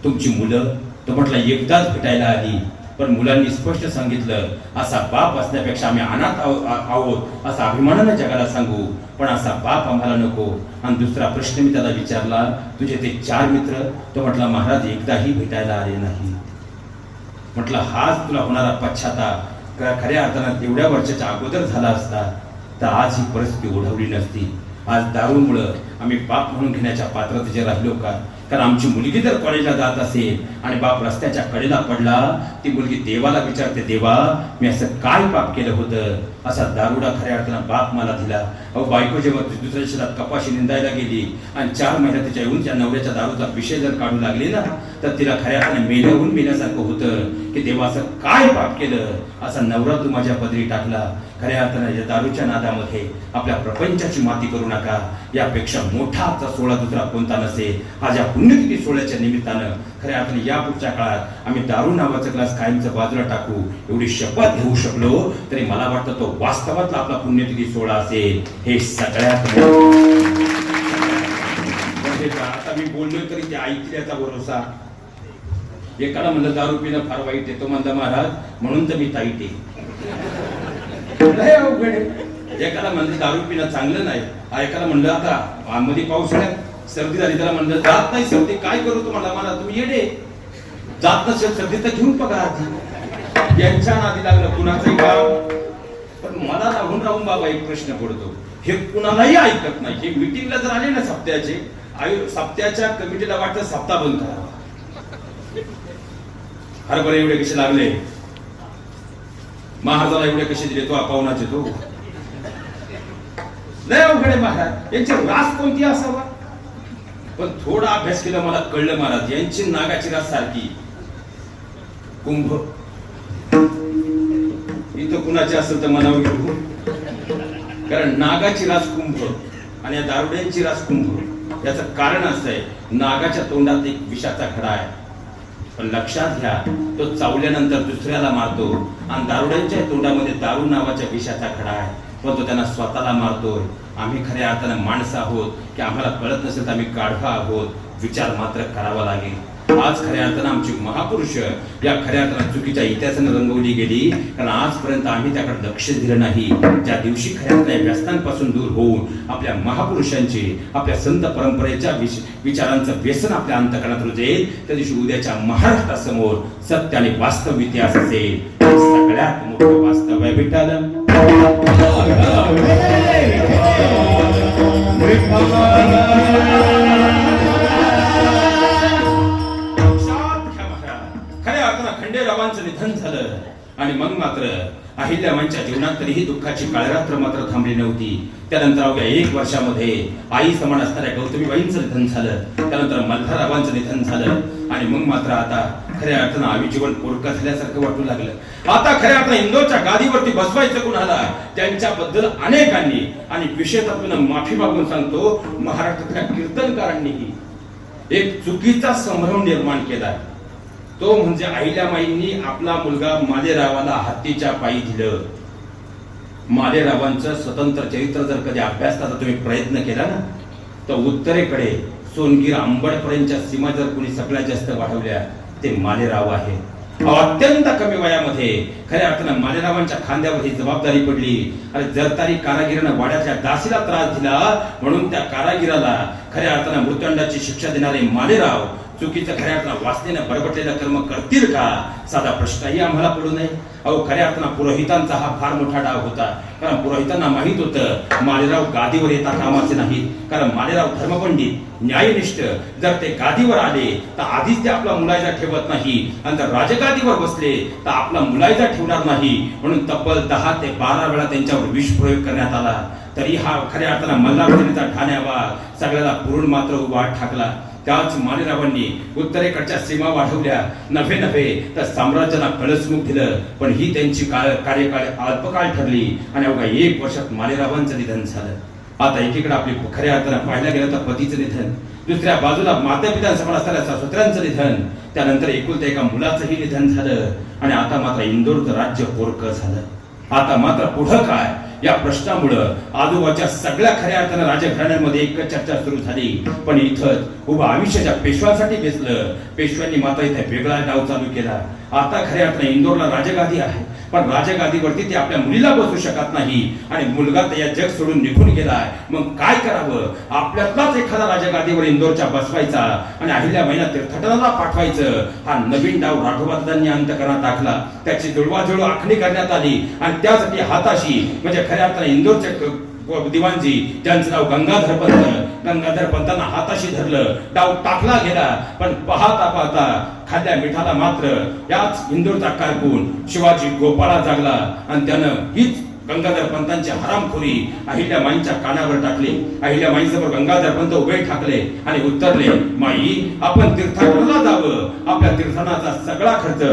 तुमची मुलं? तो म्हटला एकदाच भेटायला आली. पण मुलांनी स्पष्ट सांगितलं असा बाप असण्यापेक्षा आम्ही अनाथ आहोत असा अभिमानाने जगाला सांगू, पण असा बाप आम्हाला नको. आणि दुसरा प्रश्न मी त्याला विचारला, तुझे ते 4 मित्र? तो म्हटला महाराज एकदाही भेटायला आले नाही. म्हटलं हाच तुला होणारा पश्चाताप. खऱ्या अर्थानं तेवढ्या वर्षाच्या अगोदर झाला असता तर आज ही परिस्थिती ओढवली नसती. आज दारूमुळं आम्ही बाप म्हणून घेण्याच्या पात्रतेचे राहिलो का? कारण आमची मुलगी जर कॉलेजला जात असेल आणि बाप रस्त्याच्या कडेला पडला, ती मुलगी देवाला विचारते, देवा मी असं काय पाप केलं होतं? असा दारुडा खऱ्या अर्थानं बाप मला दिला. अहो बायको जेव्हा दुसऱ्या शेतात कपाशी निंदायला गेली आणि 4 महिन्यात तिच्या येऊन त्या नवऱ्याच्या दारूचा विषय जर काढू लागले ना, तर तिला खऱ्या अर्थानं मेल्याहून मेल्यासारखं होतं की देवा असं काय पाप केलं? असा नवरा तू माझ्या पदरी टाकला. खऱ्या अर्थानं या दारूच्या नादामध्ये आपल्या प्रपंचाची माती करू नका. यापेक्षा मोठा आजचा सोहळा दुसरा कोणता नसेल. आज या पुण्यतिथी सोहळ्याच्या निमित्तानं खऱ्या अर्थानं या पुढच्या काळात आम्ही दारू नावाचा ग्लास कायमचा बाजूला टाकू एवढी शपथ घेऊ शकलो तरी मला वाटतं तो वास्तवातला आपला पुण्यतिथी सोहळा असेल. हे सगळ्यात आता मी बोललोय तरी ते ऐकतील याचा भरोसा. एकाला म्हणलं दारू पिणं फार वाईट आहे, तो म्हणला महाराज म्हणून तर मी ताईट आहे. एकाला म्हणलं दारू पिणं चांगलं नाही, एकाला म्हणलं आता मध्ये पावसाळ्यात सर्दी झाली, त्याला म्हणलं जात नाही सर्दी, काय करू तुम्हाला? मला तुम्ही येडे, जात नसेल सर्दी तर घेऊन बघा. यांच्या नादी लागलं कुणाचंही काम. पण मला राहून राहून बाबा एक प्रश्न पडतो, हे कुणालाही ऐकत नाही. हे मीटिंगला जर आले ना सप्त्याचे, सप्त्याच्या कमिटीला वाटतं सप्ताह बंद करा. हरभरे एवढे कसे लागले, महाराजाला एवढे कसे दिले, तो पाहुणाचे तो लय अवघड आहे महाराज. यांची रास कोणती असावा? पण थोडा अभ्यास केला मला कळलं महाराज, यांची नागाची रास सारखी. कुंभ इथं कुणाची असेल तर मनावर घेऊ, कारण नागाची रास कुंभ आणि या दारुड्यांची रास कुंभ. याचं कारण असं आहे, नागाच्या तोंडात एक विषाचा खडा आहे. पण लक्षात घ्या, तो चावल्यानंतर दुसऱ्याला मारतो आणि दारुड्यांच्या तोंडामध्ये दारू नावाच्या विषाचा खडा आहे, पण तो त्यांना स्वतःला मारतोय. आम्ही खऱ्या अर्थानं माणसं आहोत की आम्हाला कळत नसेल तर आम्ही गाढवा आहोत. विचार मात्र करावा लागेल. आज खऱ्या अर्थानं आमची महापुरुष या खऱ्या अर्थानं चुकीच्या इतिहासानं रंगवली गेली, कारण आजपर्यंत आम्ही त्याकडे लक्ष दिलं नाही. ज्या दिवशी खऱ्या अर्थानं व्यसनांपासून दूर होऊन आपल्या महापुरुषांची, आपल्या संत परंपरेच्या विचारांचं व्यसन आपल्या अंतःकरणात रुजेल, त्या दिवशी उद्याच्या महाराष्ट्रासमोर सत्य आणि वास्तव इतिहास असेल. सगळ्यात मोठं वास्तव आहे विठ्ठल. खऱ्या अर्थानं खंडेरावांचं निधन झालं आणि मग मात्र अहिल्याबाईंच्या जीवनात तरीही दुःखाची काळरात्र मात्र थांबली नव्हती. त्यानंतर अवघ्या 1 वर्षामध्ये आई समान असणाऱ्या गौतमीबाईंचं निधन झालं, त्यानंतर मल्हाररावांचं निधन झालं आणि मग मात्र आता खऱ्या अर्थानं आयुष्यभर पोरकं झाल्यासारखं वाटू लागलं. आता खऱ्या अर्थानं इंदोरच्या गादीवरती बसवायचं कुणाला, त्यांच्याबद्दल अनेकांनी आणि विशेषत्वानं माफी मागून सांगतो महाराष्ट्रातल्या कीर्तनकारांनीही एक चुकीचा संभ्रम निर्माण केला. तो म्हणजे अहिल्याबाईंनी आपला मुलगा मालेरावाला हत्तीच्या पायी दिलं. मालेरावांचं स्वतंत्र चरित्र जर कधी अभ्यासाचा तुम्ही प्रयत्न केला ना, तर उत्तरेकडे सोनगीर अंबडपर्यंतच्या सीमा जर कोणी सगळ्यात जास्त वाढवल्या ते मालेराव आहे. अत्यंत कमी वयामध्ये खऱ्या अर्थानं मालेरावांच्या खांद्यावर ही जबाबदारी पडली. आणि जर तारी कारागिरानं वाड्यातल्या दासीला त्रास दिला म्हणून त्या कारागिराला खऱ्या अर्थानं मृत्युदंडाची शिक्षा देणारे मालेराव चुकीचं खऱ्या अर्थानं वासनेनं बरबटलेलं कर्म करतील का, साधा प्रश्नही आम्हाला पडू नये. अहो खऱ्या अर्थानं पुरोहितांचा हा फार मोठा डाव होता, कारण पुरोहितांना माहित होतं मालेराव गादीवर येता कामाचे नाहीत, कारण मालेराव धर्मपंडित न्यायनिष्ठ जर ते गादीवर आले तर आधीच ते आपला मुलायजा ठेवत नाही, आणि जर राजगादीवर बसले तर आपला मुलायजा ठेवणार नाही. म्हणून तब्बल 10 ते 12 वेळा त्यांच्यावर विषप्रयोग करण्यात आला. तरी हा खऱ्या अर्थानं मल्हारचा ठाण्यावा सगळ्याला पुरून मात्र उभा ठाकला. त्याच मालेरावांनी उत्तरेकडच्या सीमा वाढवल्या, नव्हे तर साम्राज्याला कळसमुख दिलं. पण ही त्यांची कार्यकाळ अल्पकाळ ठरली आणि अवघ्या 1 वर्षात मालेरावांचं निधन झालं. आता एकीकडे आपली खऱ्या अर्थानं पाहायला गेलं तर पतीचं निधन, दुसऱ्या बाजूला मातापित्यांसमोर असणाऱ्या सासुत्र्यांचं निधन, त्यानंतर एकुलत्या एका मुलाचंही निधन झालं आणि आता मात्र इंदोरचं राज्य पोरकं झालं. आता मात्र पुढं काय या प्रश्नामुळं आजूबाजूच्या सगळ्या खऱ्या अर्थानं राजघराण्यांमध्ये एक चर्चा सुरू झाली. पण इथं उभं आयुष्याच्या पेशव्यांसाठी बेसलं. पेशव्यांनी मात्र इथे वेगळा डाव चालू केला. आता खऱ्या अर्थानं इंदोरला राजगादी आहे, पण राजगादीवरती ते आपल्या मुलीला बसू शकत नाही आणि मुलगा तर या जग सोडून निघून गेलाय. मग काय करावं, आपल्यातलाच एखादा राजगादीवर इंदोरच्या बसवायचा आणि अहिल्याबाईंना तीर्थटनाला पाठवायचं. हा नवीन डाव राघवादांनी अंतकरणात टाकला. त्याची जुळवाजुळव आखणी करण्यात आली आणि त्यासाठी हाताशी म्हणजे खऱ्या अर्थानं इंदोरचे दिवाणजी ज्यांचं नाव गंगाधर पंतांना हाताशी धरलं, डाव टाकला गेला. पण पाहता खाल्ल्या मिठाला मात्र याच इंदोरचा कारकून शिवाजी गोपाळा जागला आणि त्यानं हीच गंगाधर पंतांची हरामखोरी अहिल्याबाईंच्या कानावर टाकली. अहिल्याबाईंसमोर गंगाधर पंत उभे ठाकले आणि उत्तरले, माई आपण तीर्थाटनाला जावं, आपल्या तीर्थाटनाचा सगळा खर्च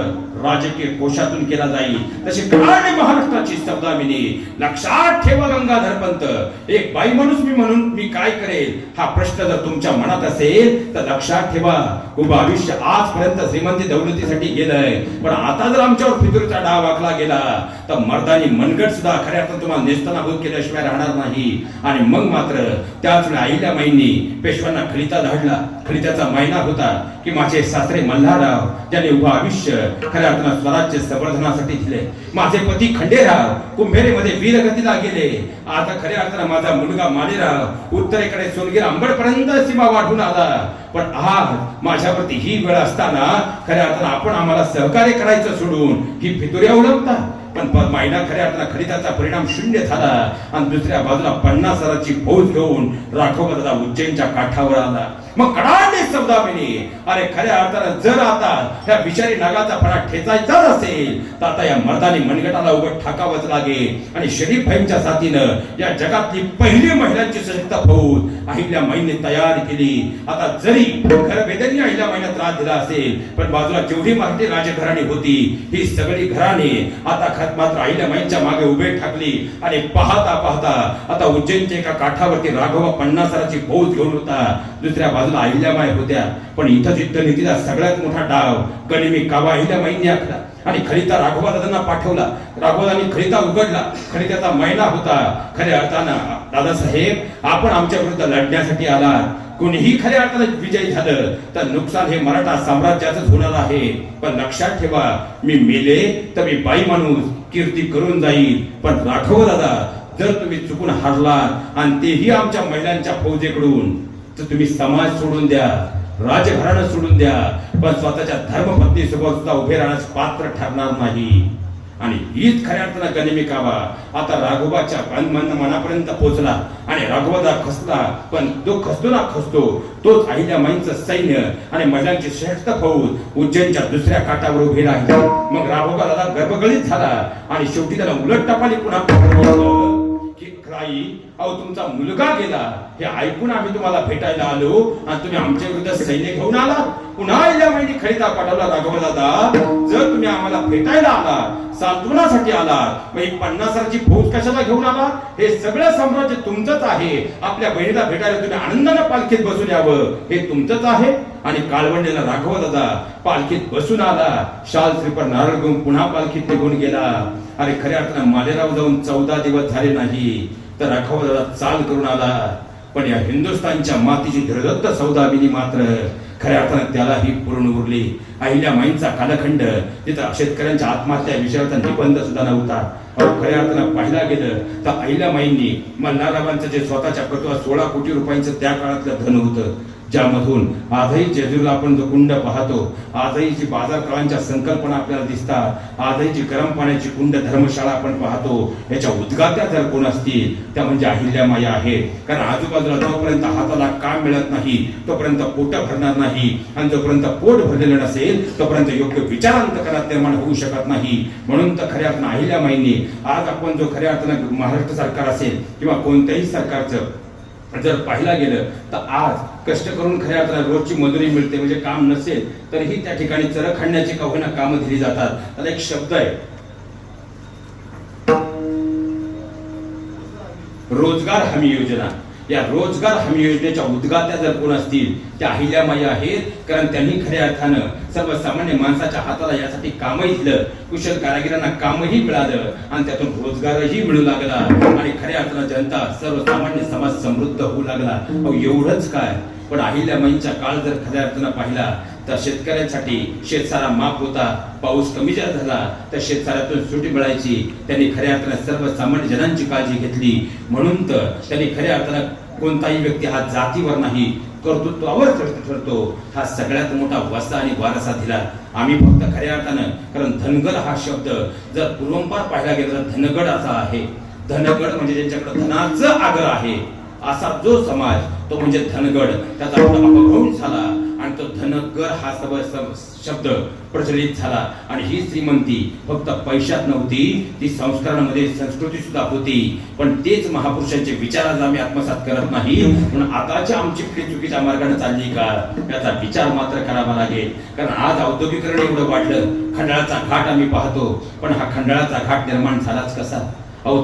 राजकीय कोशातून केला जाईल. तशी काळी महाराष्ट्राची सौदामिनी. लक्षात ठेवा गंगाधर पंत, एक बाई माणूस म्हणून मी काय करेल हा प्रश्न जर तुमच्या मनात असेल तर लक्षात ठेवा, उभं आयुष्य आजपर्यंत श्रीमंती दौलतीसाठी गेलंय, पण आता जर आमच्यावर फितुरीचा डाव आखला गेला तर मर्दानी मनगट सुद्धा खऱ्या अर्थानं तुम्हाला नेस्तनाभूत केल्याशिवाय राहणार नाही. आणि मग मात्र त्याच वेळी अहिल्याबाईंनी पेशव्यांना खलिता धाडला. खलित्याचा महिना होता की माझे सासरे मल्हारराव ज्यांनी उभं आयुष्य खऱ्या अर्थानं स्वराज्य संवर्धनासाठी दिले, माझे पती खंडेराव कुंभेरीमध्ये वीरगतीला गेले, आता खऱ्या अर्थानं माझा मुलगा मालेराव उत्तरेकडे सोनगीर अंबडपर्यंत सीमा वाढून आला. पण आज माझ्यावरती ही वेळ असताना खऱ्या अर्थानं आपण आम्हाला सहकार्य करायचं सोडून ही फितुऱ्या उडवता. पण महिना खऱ्या अर्थानं खलिताचा परिणाम शून्य झाला आणि दुसऱ्या बाजूला 50,000ची फौज घेऊन राघवदादा उज्जैनच्या काठावर आला. मग कडाने सौदामिनी, अरे खऱ्या अर्थानं जर आता ह्या विषारी नागाचा फणा ठेचायचाच असेल तर आता या मर्दानी मनगटाला उभं ठाकावंच लागेल. आणि शरीफ भाईंच्या साथीनं या जगातली पहिली महिलांची सशक्त फौज अहिल्याबाईंनी तयार केली. आता जरी खरं वेदनी अहिल्याबाईंना त्रास दिला असेल, पण बाजूला जेवढी मराठी राजघराणी होती ही सगळी घराणे आता मात्र अहिल्याबाईंच्या मागे उभे ठाकली. आणि पाहता आता उज्जैनच्या एका काठावरती राघव 50,000ची फौज घेऊन होता, दुसऱ्या बाजूला अहिल्याबाई होत्या. पण इथं युद्धनीतीचा सगळ्यात मोठा डाव गनिमी कावा अहिल्याबाईंनी आखला आणि खलिता राघवदादांना पाठवला. राघवदादांनी खलिता उघडला. खलित्याचा महिना होता. खऱ्या अर्थानं दादासाहेब आपण आमच्या विरुद्ध लढण्यासाठी आलात, कोणीही खऱ्या अर्थाने विजय झालं तर नुकसान हे मराठा साम्राज्याचंच होणार आहे. पण लक्षात ठेवा, मी मेले तर मी बाई माणूस कीर्ती करून जाईल, पण राघव दादा जर तुम्ही चुकून हारलात आणि तेही आमच्या महिलांच्या फौजेकडून, तर तुम्ही समाज सोडून द्या, राजघराणं सोडून द्या, पण स्वतःच्या धर्मपत्नी सोबत सुद्धा उभे राहण्यास पात्र ठरणार नाही. आणि हीच खऱ्या अर्थानं गनिमी कावा आता राघोबाच्या मनापर्यंत पोहोचला आणि राघोबा खसला. पण तो खसतो ना खसतो तोच अहिल्यामाईंचं सैन्य आणि महिलांची श्रेष्ठ फौज उज्जैनच्या दुसऱ्या काठावर उभी राहिली. मग राघोबा दादा गर्भगळीत झाला आणि शेवटी त्याला उलट टपाली पुन्हा पकडलं की आई, अहो तुमचा मुलगा गेला हे ऐकून आम्ही तुम्हाला भेटायला आलो आणि तुम्ही आमच्या विरुद्ध सैन्य घेऊन आला. पुन्हा अहिल्यामाईंनी खरिदा पाठवला, राघव दादा जर तुम्ही आम्हाला भेटायला आला, सांत्वनासाठी आला, मग ही 50,000ची फौज कशाला घेऊन आला? हे सगळं साम्राज्य तुमचंच आहे. आपल्या बहिणीला भेटायला तुम्ही आनंदाने पालखीत बसून यावं हे तुमचंच आहे. आणि काळवंडीला राघव दादा पालखीत बसून आला, शाल श्रीफळ नारळ घेऊन पुन्हा पालखीत निघून गेला. अरे खऱ्या अर्थानं मालेराव जाऊन 14 दिवस झाले नाही तर राघव दादा चाल करून आला. पण या हिंदुस्थानच्या मातीची धीरदत्त सौदामिनी मात्र खऱ्या अर्थानं त्यालाही पूर्ण उरली. अहिल्यामाईंचा कालखंड तिथं शेतकऱ्यांच्या आत्महत्या विषयाचा निबंध सुद्धा नव्हता. खऱ्या अर्थानं पाहिला गेलं तर अहिल्यामाईंनी मल्हाररावांचं जे स्वतःच्या प्रतुवा 16 कोटी रुपयांचं त्या काळातलं धन होतं, ज्यामधून आजही जेजुरीला आपण जो कुंड पाहतो, आजही जी बाजार काळांच्या संकल्पना आपल्याला दिसतात, आजही जी गरम पाण्याची कुंड धर्मशाळा आपण पाहतो, याच्या उद्गात्या जर कोण असतील त्या म्हणजे अहिल्यामाई आहेत. कारण आजूबाजूला जोपर्यंत हाताला काम मिळत नाही तोपर्यंत पोट भरणार नाही, आणि जोपर्यंत पोट भरलेलं नसेल तोपर्यंत योग्य विचारांतकरणात निर्माण होऊ शकत नाही. म्हणून तर खऱ्या अर्थानं अहिल्यामाईंनी आज आपण जो खऱ्या अर्थानं महाराष्ट्र सरकार असेल किंवा कोणत्याही सरकारचं जर पाहिला गेलं तर आज कष्ट करून खऱ्या अर्थानं रोजची मजुरी मिळते, म्हणजे काम नसेल तरीही त्या ठिकाणी चरखंडण्याची का होईना कामं दिली जातात. त्याला एक शब्द आहे, रोजगार हमी योजना. या रोजगार हमी योजनेच्या उद्गात्या जर कोण असतील त्या अहिल्यामाई आहेत. कारण त्यांनी खऱ्या अर्थानं सर्वसामान्य माणसाच्या हाताला यासाठी कामही दिलं, कुशल कारागिरांना कामही मिळालं आणि त्यातून रोजगारही मिळू लागला आणि खऱ्या अर्थानं जनता सर्वसामान्य समाज समृद्ध होऊ लागला. एवढंच काय, पण अहिल्यामाईंचा काळ जर खऱ्या अर्थानं पाहिला तर शेतकऱ्यांसाठी शेतसारा माफ होता, पाऊस कमी जर झाला तर शेतसाऱ्यातून सुटी मिळायची. त्यांनी खऱ्या अर्थानं सर्वसामान्य जनांची काळजी घेतली. म्हणून तर त्यांनी खऱ्या अर्थानं कोणताही व्यक्ती हा जातीवर नाही कर्तृत्वावर ठरतो, हा सगळ्यात मोठा वसा आणि वारसा दिला. आम्ही फक्त खऱ्या अर्थानं, कारण धनगर हा शब्द जर पूर्वंपार पाहिला गेला तर धनगड असा आहे. धनगड म्हणजे ज्यांच्याकडे धनाचं आगर आहे असा जो समाज तो म्हणजे धनगड. त्याचा अपभ्रंश झाला आणि तो धनगर हा शब्द प्रचलित झाला. आणि ही श्रीमंती फक्त पैशात नव्हती, ती संस्कारांमध्ये संस्कृती सुद्धा होती. पण तेच महापुरुषांचे विचार आज आम्ही आत्मसात करत नाही. म्हणून आताची आमची पिढी चुकीच्या मार्गाने चालली का याचा विचार मात्र करावा लागेल. कारण आज औद्योगिकरण एवढं वाढलं, खंडाळाचा घाट आम्ही पाहतो, पण हा खंडाळाचा घाट निर्माण झालाच कसा?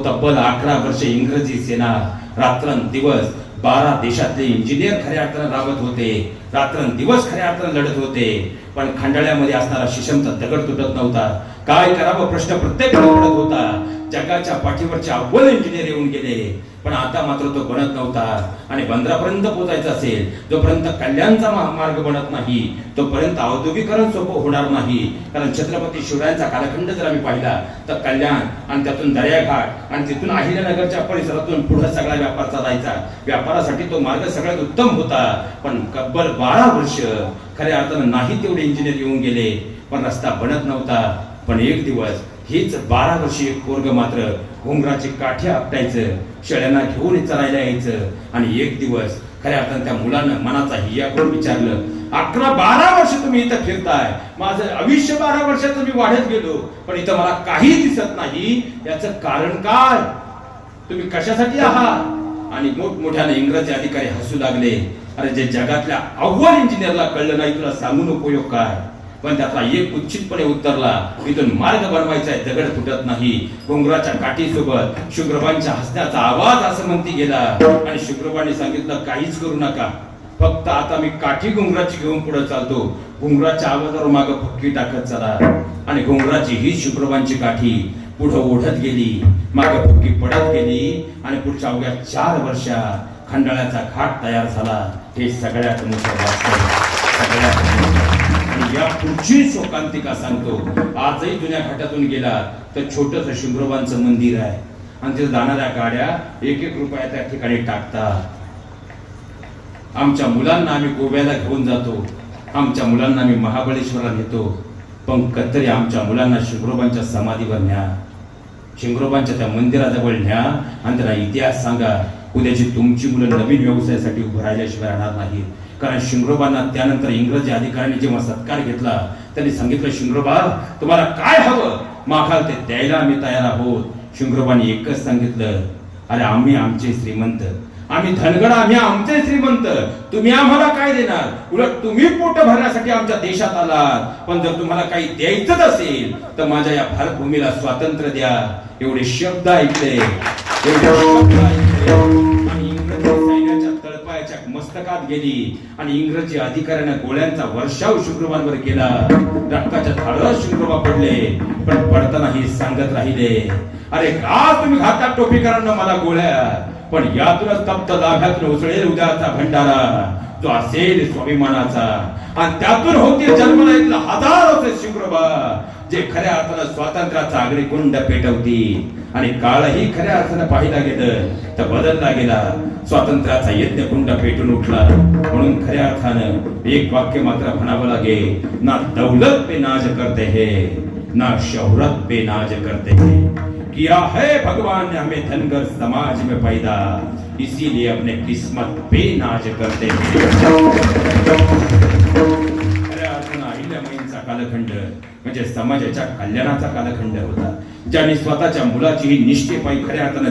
तब्बल 11 वर्षे इंग्रजी सेना रात्रंदिवस 12 देशातले इंजिनियर खऱ्या अर्थानं राबत होते, रात्रंदिवस खऱ्या अर्थानं लढत होते. पण खंडाळ्यामध्ये असणारा शिशमचा दगड तुटत नव्हता. काय करावं प्रश्न प्रत्येकाला पडत होता. जगाच्या पाठीवरचे अव्वल इंजिनियर येऊन गेले, पण आता मात्र तो बनत नव्हता. आणि बंदरापर्यंत पोहोचायचं असेल, जोपर्यंत कल्याणचा मार्ग बनत नाही तोपर्यंत औद्योगिकरण सोपं होणार नाही. कारण छत्रपती शिवरायांचा कालखंड जर आम्ही पाहिला तर कल्याण आणि त्यातून दर्याघाट आणि तिथून अहिल्यानगरच्या परिसरातून पुढे सगळा व्यापार चालायचा. व्यापारासाठी तो मार्ग सगळ्यात उत्तम होता. पण तब्बल 12 वर्ष खऱ्या अर्थानं नाही तेवढे इंजिनियर येऊन गेले, पण रस्ता बनत नव्हता. पण एक दिवस हीच 12 वर्षीय पोरग मात्र घुंगराची काठी आपटायचं, शेळ्यांना घेऊन चरायला यायचं. आणि एक दिवस खऱ्या अर्थानं त्या मुलानं मनाचा हिया करून विचारलं, 11-12 वर्ष तुम्ही इथं फिरताय, माझं आयुष्य 12 वर्षाचं मी वाढत गेलो, पण इथं मला काही दिसत नाही. याचं कारण काय? तुम्ही कशासाठी आहात? आणि मोठमोठ्याने इंग्रजी अधिकारी हसू लागले. अरे जे जगातल्या अव्वल इंजिनियरला कळलं नाही तुला सांगून उपयोग काय? पण त्यातला एक उचितपणे उत्तरला, इथून मार्ग बनवायचा आहे, दगड फुटत नाही. घुंगराच्या काठीसोबत शुक्रबांच्या हसण्याचा आवाज असं म्हणती गेला. आणि शुक्रबांनी सांगितलं, काहीच करू नका, फक्त आता मी काठी घुंगराची घेऊन पुढे चालतो. घुंगराच्या आवाजावर मागे फक्की टाकत चला. आणि घुंगराची ही शुक्रबांची काठी पुढे ओढत गेली, मागे फक्की पडत गेली. आणि पुढच्या अवघ्या 4 वर्षात खंडाळ्याचा घाट तयार झाला. हे सगळ्यात मोठं वास्तव, सगळ्यात मोठं. आणि या पुढची शोकांतिका सांगतो. आजही जुन्या घाटातून गेला तर छोटंसं शिंगरोबांचं मंदिर आहे आणि तिथे जाणाऱ्या गाड्या 1-1 रुपया त्या ठिकाणी टाकतात. आमच्या मुलांना आम्ही गोव्याला घेऊन जातो, आमच्या मुलांना आम्ही महाबळेश्वरला नेतो, पण कधीतरी आमच्या मुलांना शिंगरोबांच्या समाधीवर न्या, शिंगरोबांच्या त्या मंदिराजवळ न्या आणि त्यांना इतिहास सांगा. उद्याची तुमची मुलं नवीन व्यवसायासाठी उभं राहिल्याशिवाय राहणार नाही. कारण शिंगरोबांना त्यानंतर इंग्रजी अधिकाऱ्यांनी जेव्हा सत्कार घेतला त्यांनी सांगितलं, शिंगरोबा तुम्हाला काय हवं मागाल ते द्यायला आम्ही तयार आहोत. शिंगरोबांनी एकच सांगितलं, अरे आम्ही आमचे श्रीमंत, आम्ही धनगड, आम्ही आमचे श्रीमंत, तुम्ही आम्हाला काय देणार? उलट तुम्ही पोट भरण्यासाठी आमच्या देशात आलात, पण जर तुम्हाला काही द्यायचंच असेल तर माझ्या या भारतभूमीला स्वातंत्र्य द्या. एवढे शब्द ऐकले, आणि इंग्रजी सैन्याच्या तळपायाच्या मस्तकात गेली आणि इंग्रजी अधिकाऱ्यांना गोळ्यांचा वर्षाव शिंगरोबांवर केला. रक्ताच्या धारात शिंगरोबा पडले, पण पडताना हे सांगत राहिले, अरे का तुम्ही घातात टोपीकरांना मला गोळ्या, पण यातूनच तप्त लाभ्यातून उसळेल उद्याचा भंडारा जो असेल स्वाभिमानाचा. आणि त्यातून होते जन्मला येतील हजारो शिंगरोबा जे खऱ्या अर्थानं स्वातंत्र्याचा अग्निकुंड पेटवतील. आणि काळही खऱ्या अर्थानं पाहिला गेलं तर बदलला गेला, स्वातंत्र्याचा यज्ञकुंड पेटून उठला. म्हणून खऱ्या अर्थानं एक वाक्य मात्र म्हणावं लागेल, ना दौलत पे नाज करते हैं, ना शोहरत पे नाज करते हैं, किया है भगवान ने हमें धनगर समाज में पैदा, इसीलिए अपने किस्मत पे नाज करते हैं. अहिल्याबाईंचा कालखंड म्हणजे समाजाच्या कल्याणाचा कालखंड होता. ज्यांनी स्वतःच्या मुलाची ही निष्ठेपायी खऱ्या अर्थानं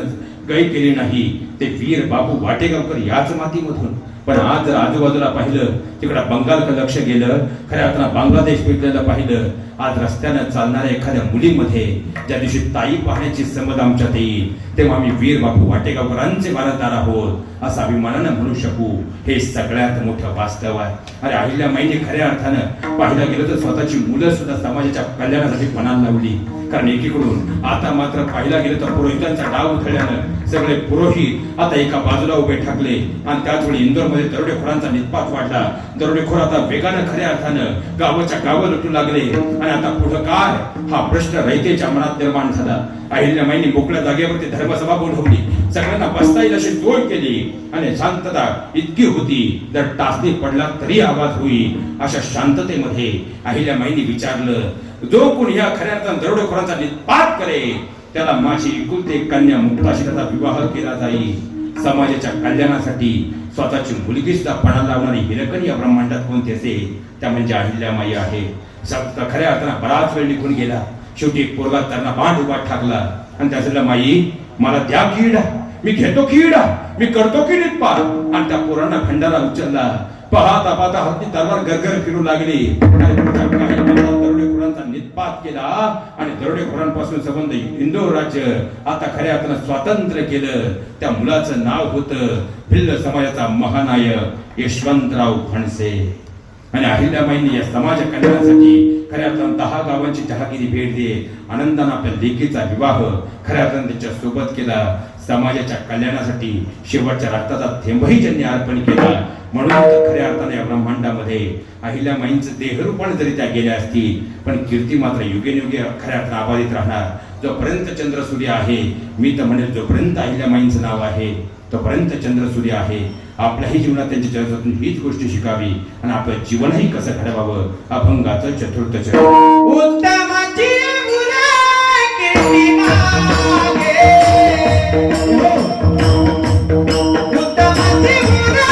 गय केली नाही ते वीर बाबू वाटेगावकर याच मातीमधून. पण आज जर आजूबाजूला पाहिलं तिकडं बंगालकडे लक्ष गेलं, खऱ्या अर्थानं बांगलादेश पेटलेलं पाहिलं. आज रस्त्यानं चालणाऱ्या एखाद्या मुलीमध्ये ज्या दिवशी ताई पाहण्याची समज आमच्यात येईल तेव्हा आम्ही वीर बापू वाटेगावकरांचे वारसदार आहोत असं अभिमानानं म्हणू शकू. हे सगळ्यात मोठं वास्तव आहे. अरे अहिल्याबाईंनी खऱ्या अर्थानं पाहिलं गेलं तर स्वतःची मुलं सुद्धा समाजाच्या कल्याणासाठी पणाला लावली. कारण एकीकडून आता मात्र पाहिला गेलं तर पुरोहितांचा डाव उधळल्यानं सगळे पुरोहित आता एका बाजूला उभे ठाकले आणि त्याचवेळी इंदोरमध्ये दरोडेखोरांचा निष्पात वाढला. दरोडेखोर आता वेगानं खऱ्या अर्थानं गावाच्या गावं लुटू लागले. आणि आता पुढं काय हा प्रश्न रयतेच्या मनात निर्माण झाला. अहिल्याबाईंनी मोकळ्या जागेवरती धर्मसभा बोलवली, सगळ्यांना बसता येईल अशी सोय केली आणि शांतता इतकी होती जर टाचणी पडला तरी आवाज होईल अशा शांततेमध्ये अहिल्याबाईंनी विचारलं, जो कोणी या खऱ्या अर्थानं दरोडेखोरांचा निष्पात करेल त्याला माझी एकुलती कन्या मुक्ताशी त्याचा विवाह केला जाईल. समाजाच्या कल्याणासाठी स्वतःची मुलगी सुद्धा पणाला लावणारी हिरकण या ब्रह्मांडात कोणती असेल त्या म्हणजे अहिल्याबाई आहे. खऱ्या अर्थानं बराच वेळ निघून गेला. शेवटी एक पोरगा त्यांना बांध उभा ठाकला आणि त्याला, माई मला द्या कीड, मी घेतो कीड, मी करतो की निष्पात. आणि त्या पोरांना खंडाला उचलला. पाहता पाहता हत्ती तलवार गरगर फिरू लागली आणि दरोडेखोरांचा निष्पात केला आणि दरोडेखोरांपासून संबंध इंदोर राज्य आता खऱ्या अर्थानं स्वातंत्र्य केलं. त्या मुलाचं नाव होतं भिल्ल समाजाचा महानायक यशवंतराव फणसे. आणि अहिल्याबाईंनी या समाज कल्याणासाठी खऱ्या अर्थानं 10 गावांची जहागिरी भेट दे आनंदाने आपल्या लेकीचा विवाह खऱ्या अर्थानं त्यांच्या सोबत केला. समाजाच्या कल्याणासाठी शेवटच्या रक्ताचा थेंबही ज्यांनी अर्पण केला. म्हणून खऱ्या अर्थाने या ब्रह्मांडामध्ये अहिल्याबाईंचं देहरूपण जरी त्या गेल्या असतील पण कीर्ती मात्र युगेयुगे खऱ्या अर्थानं अबाधित राहणार. जोपर्यंत चंद्रसूर्य आहे, मी तर म्हणेन जोपर्यंत अहिल्याबाईंचं नाव आहे तोपर्यंत चंद्रसूर्य आहे. आपल्याही जीवनात त्यांच्या चरित्रातून हीच गोष्ट शिकावी आणि आपलं जीवनही कसं घडवावं. अभंगाचं चतुर्थ चरण.
उत्तमाची मुलं कीर्ती मागे, उत्तमाची मुलं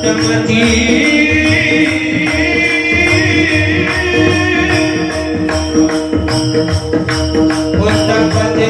उत्तमती उत्तमते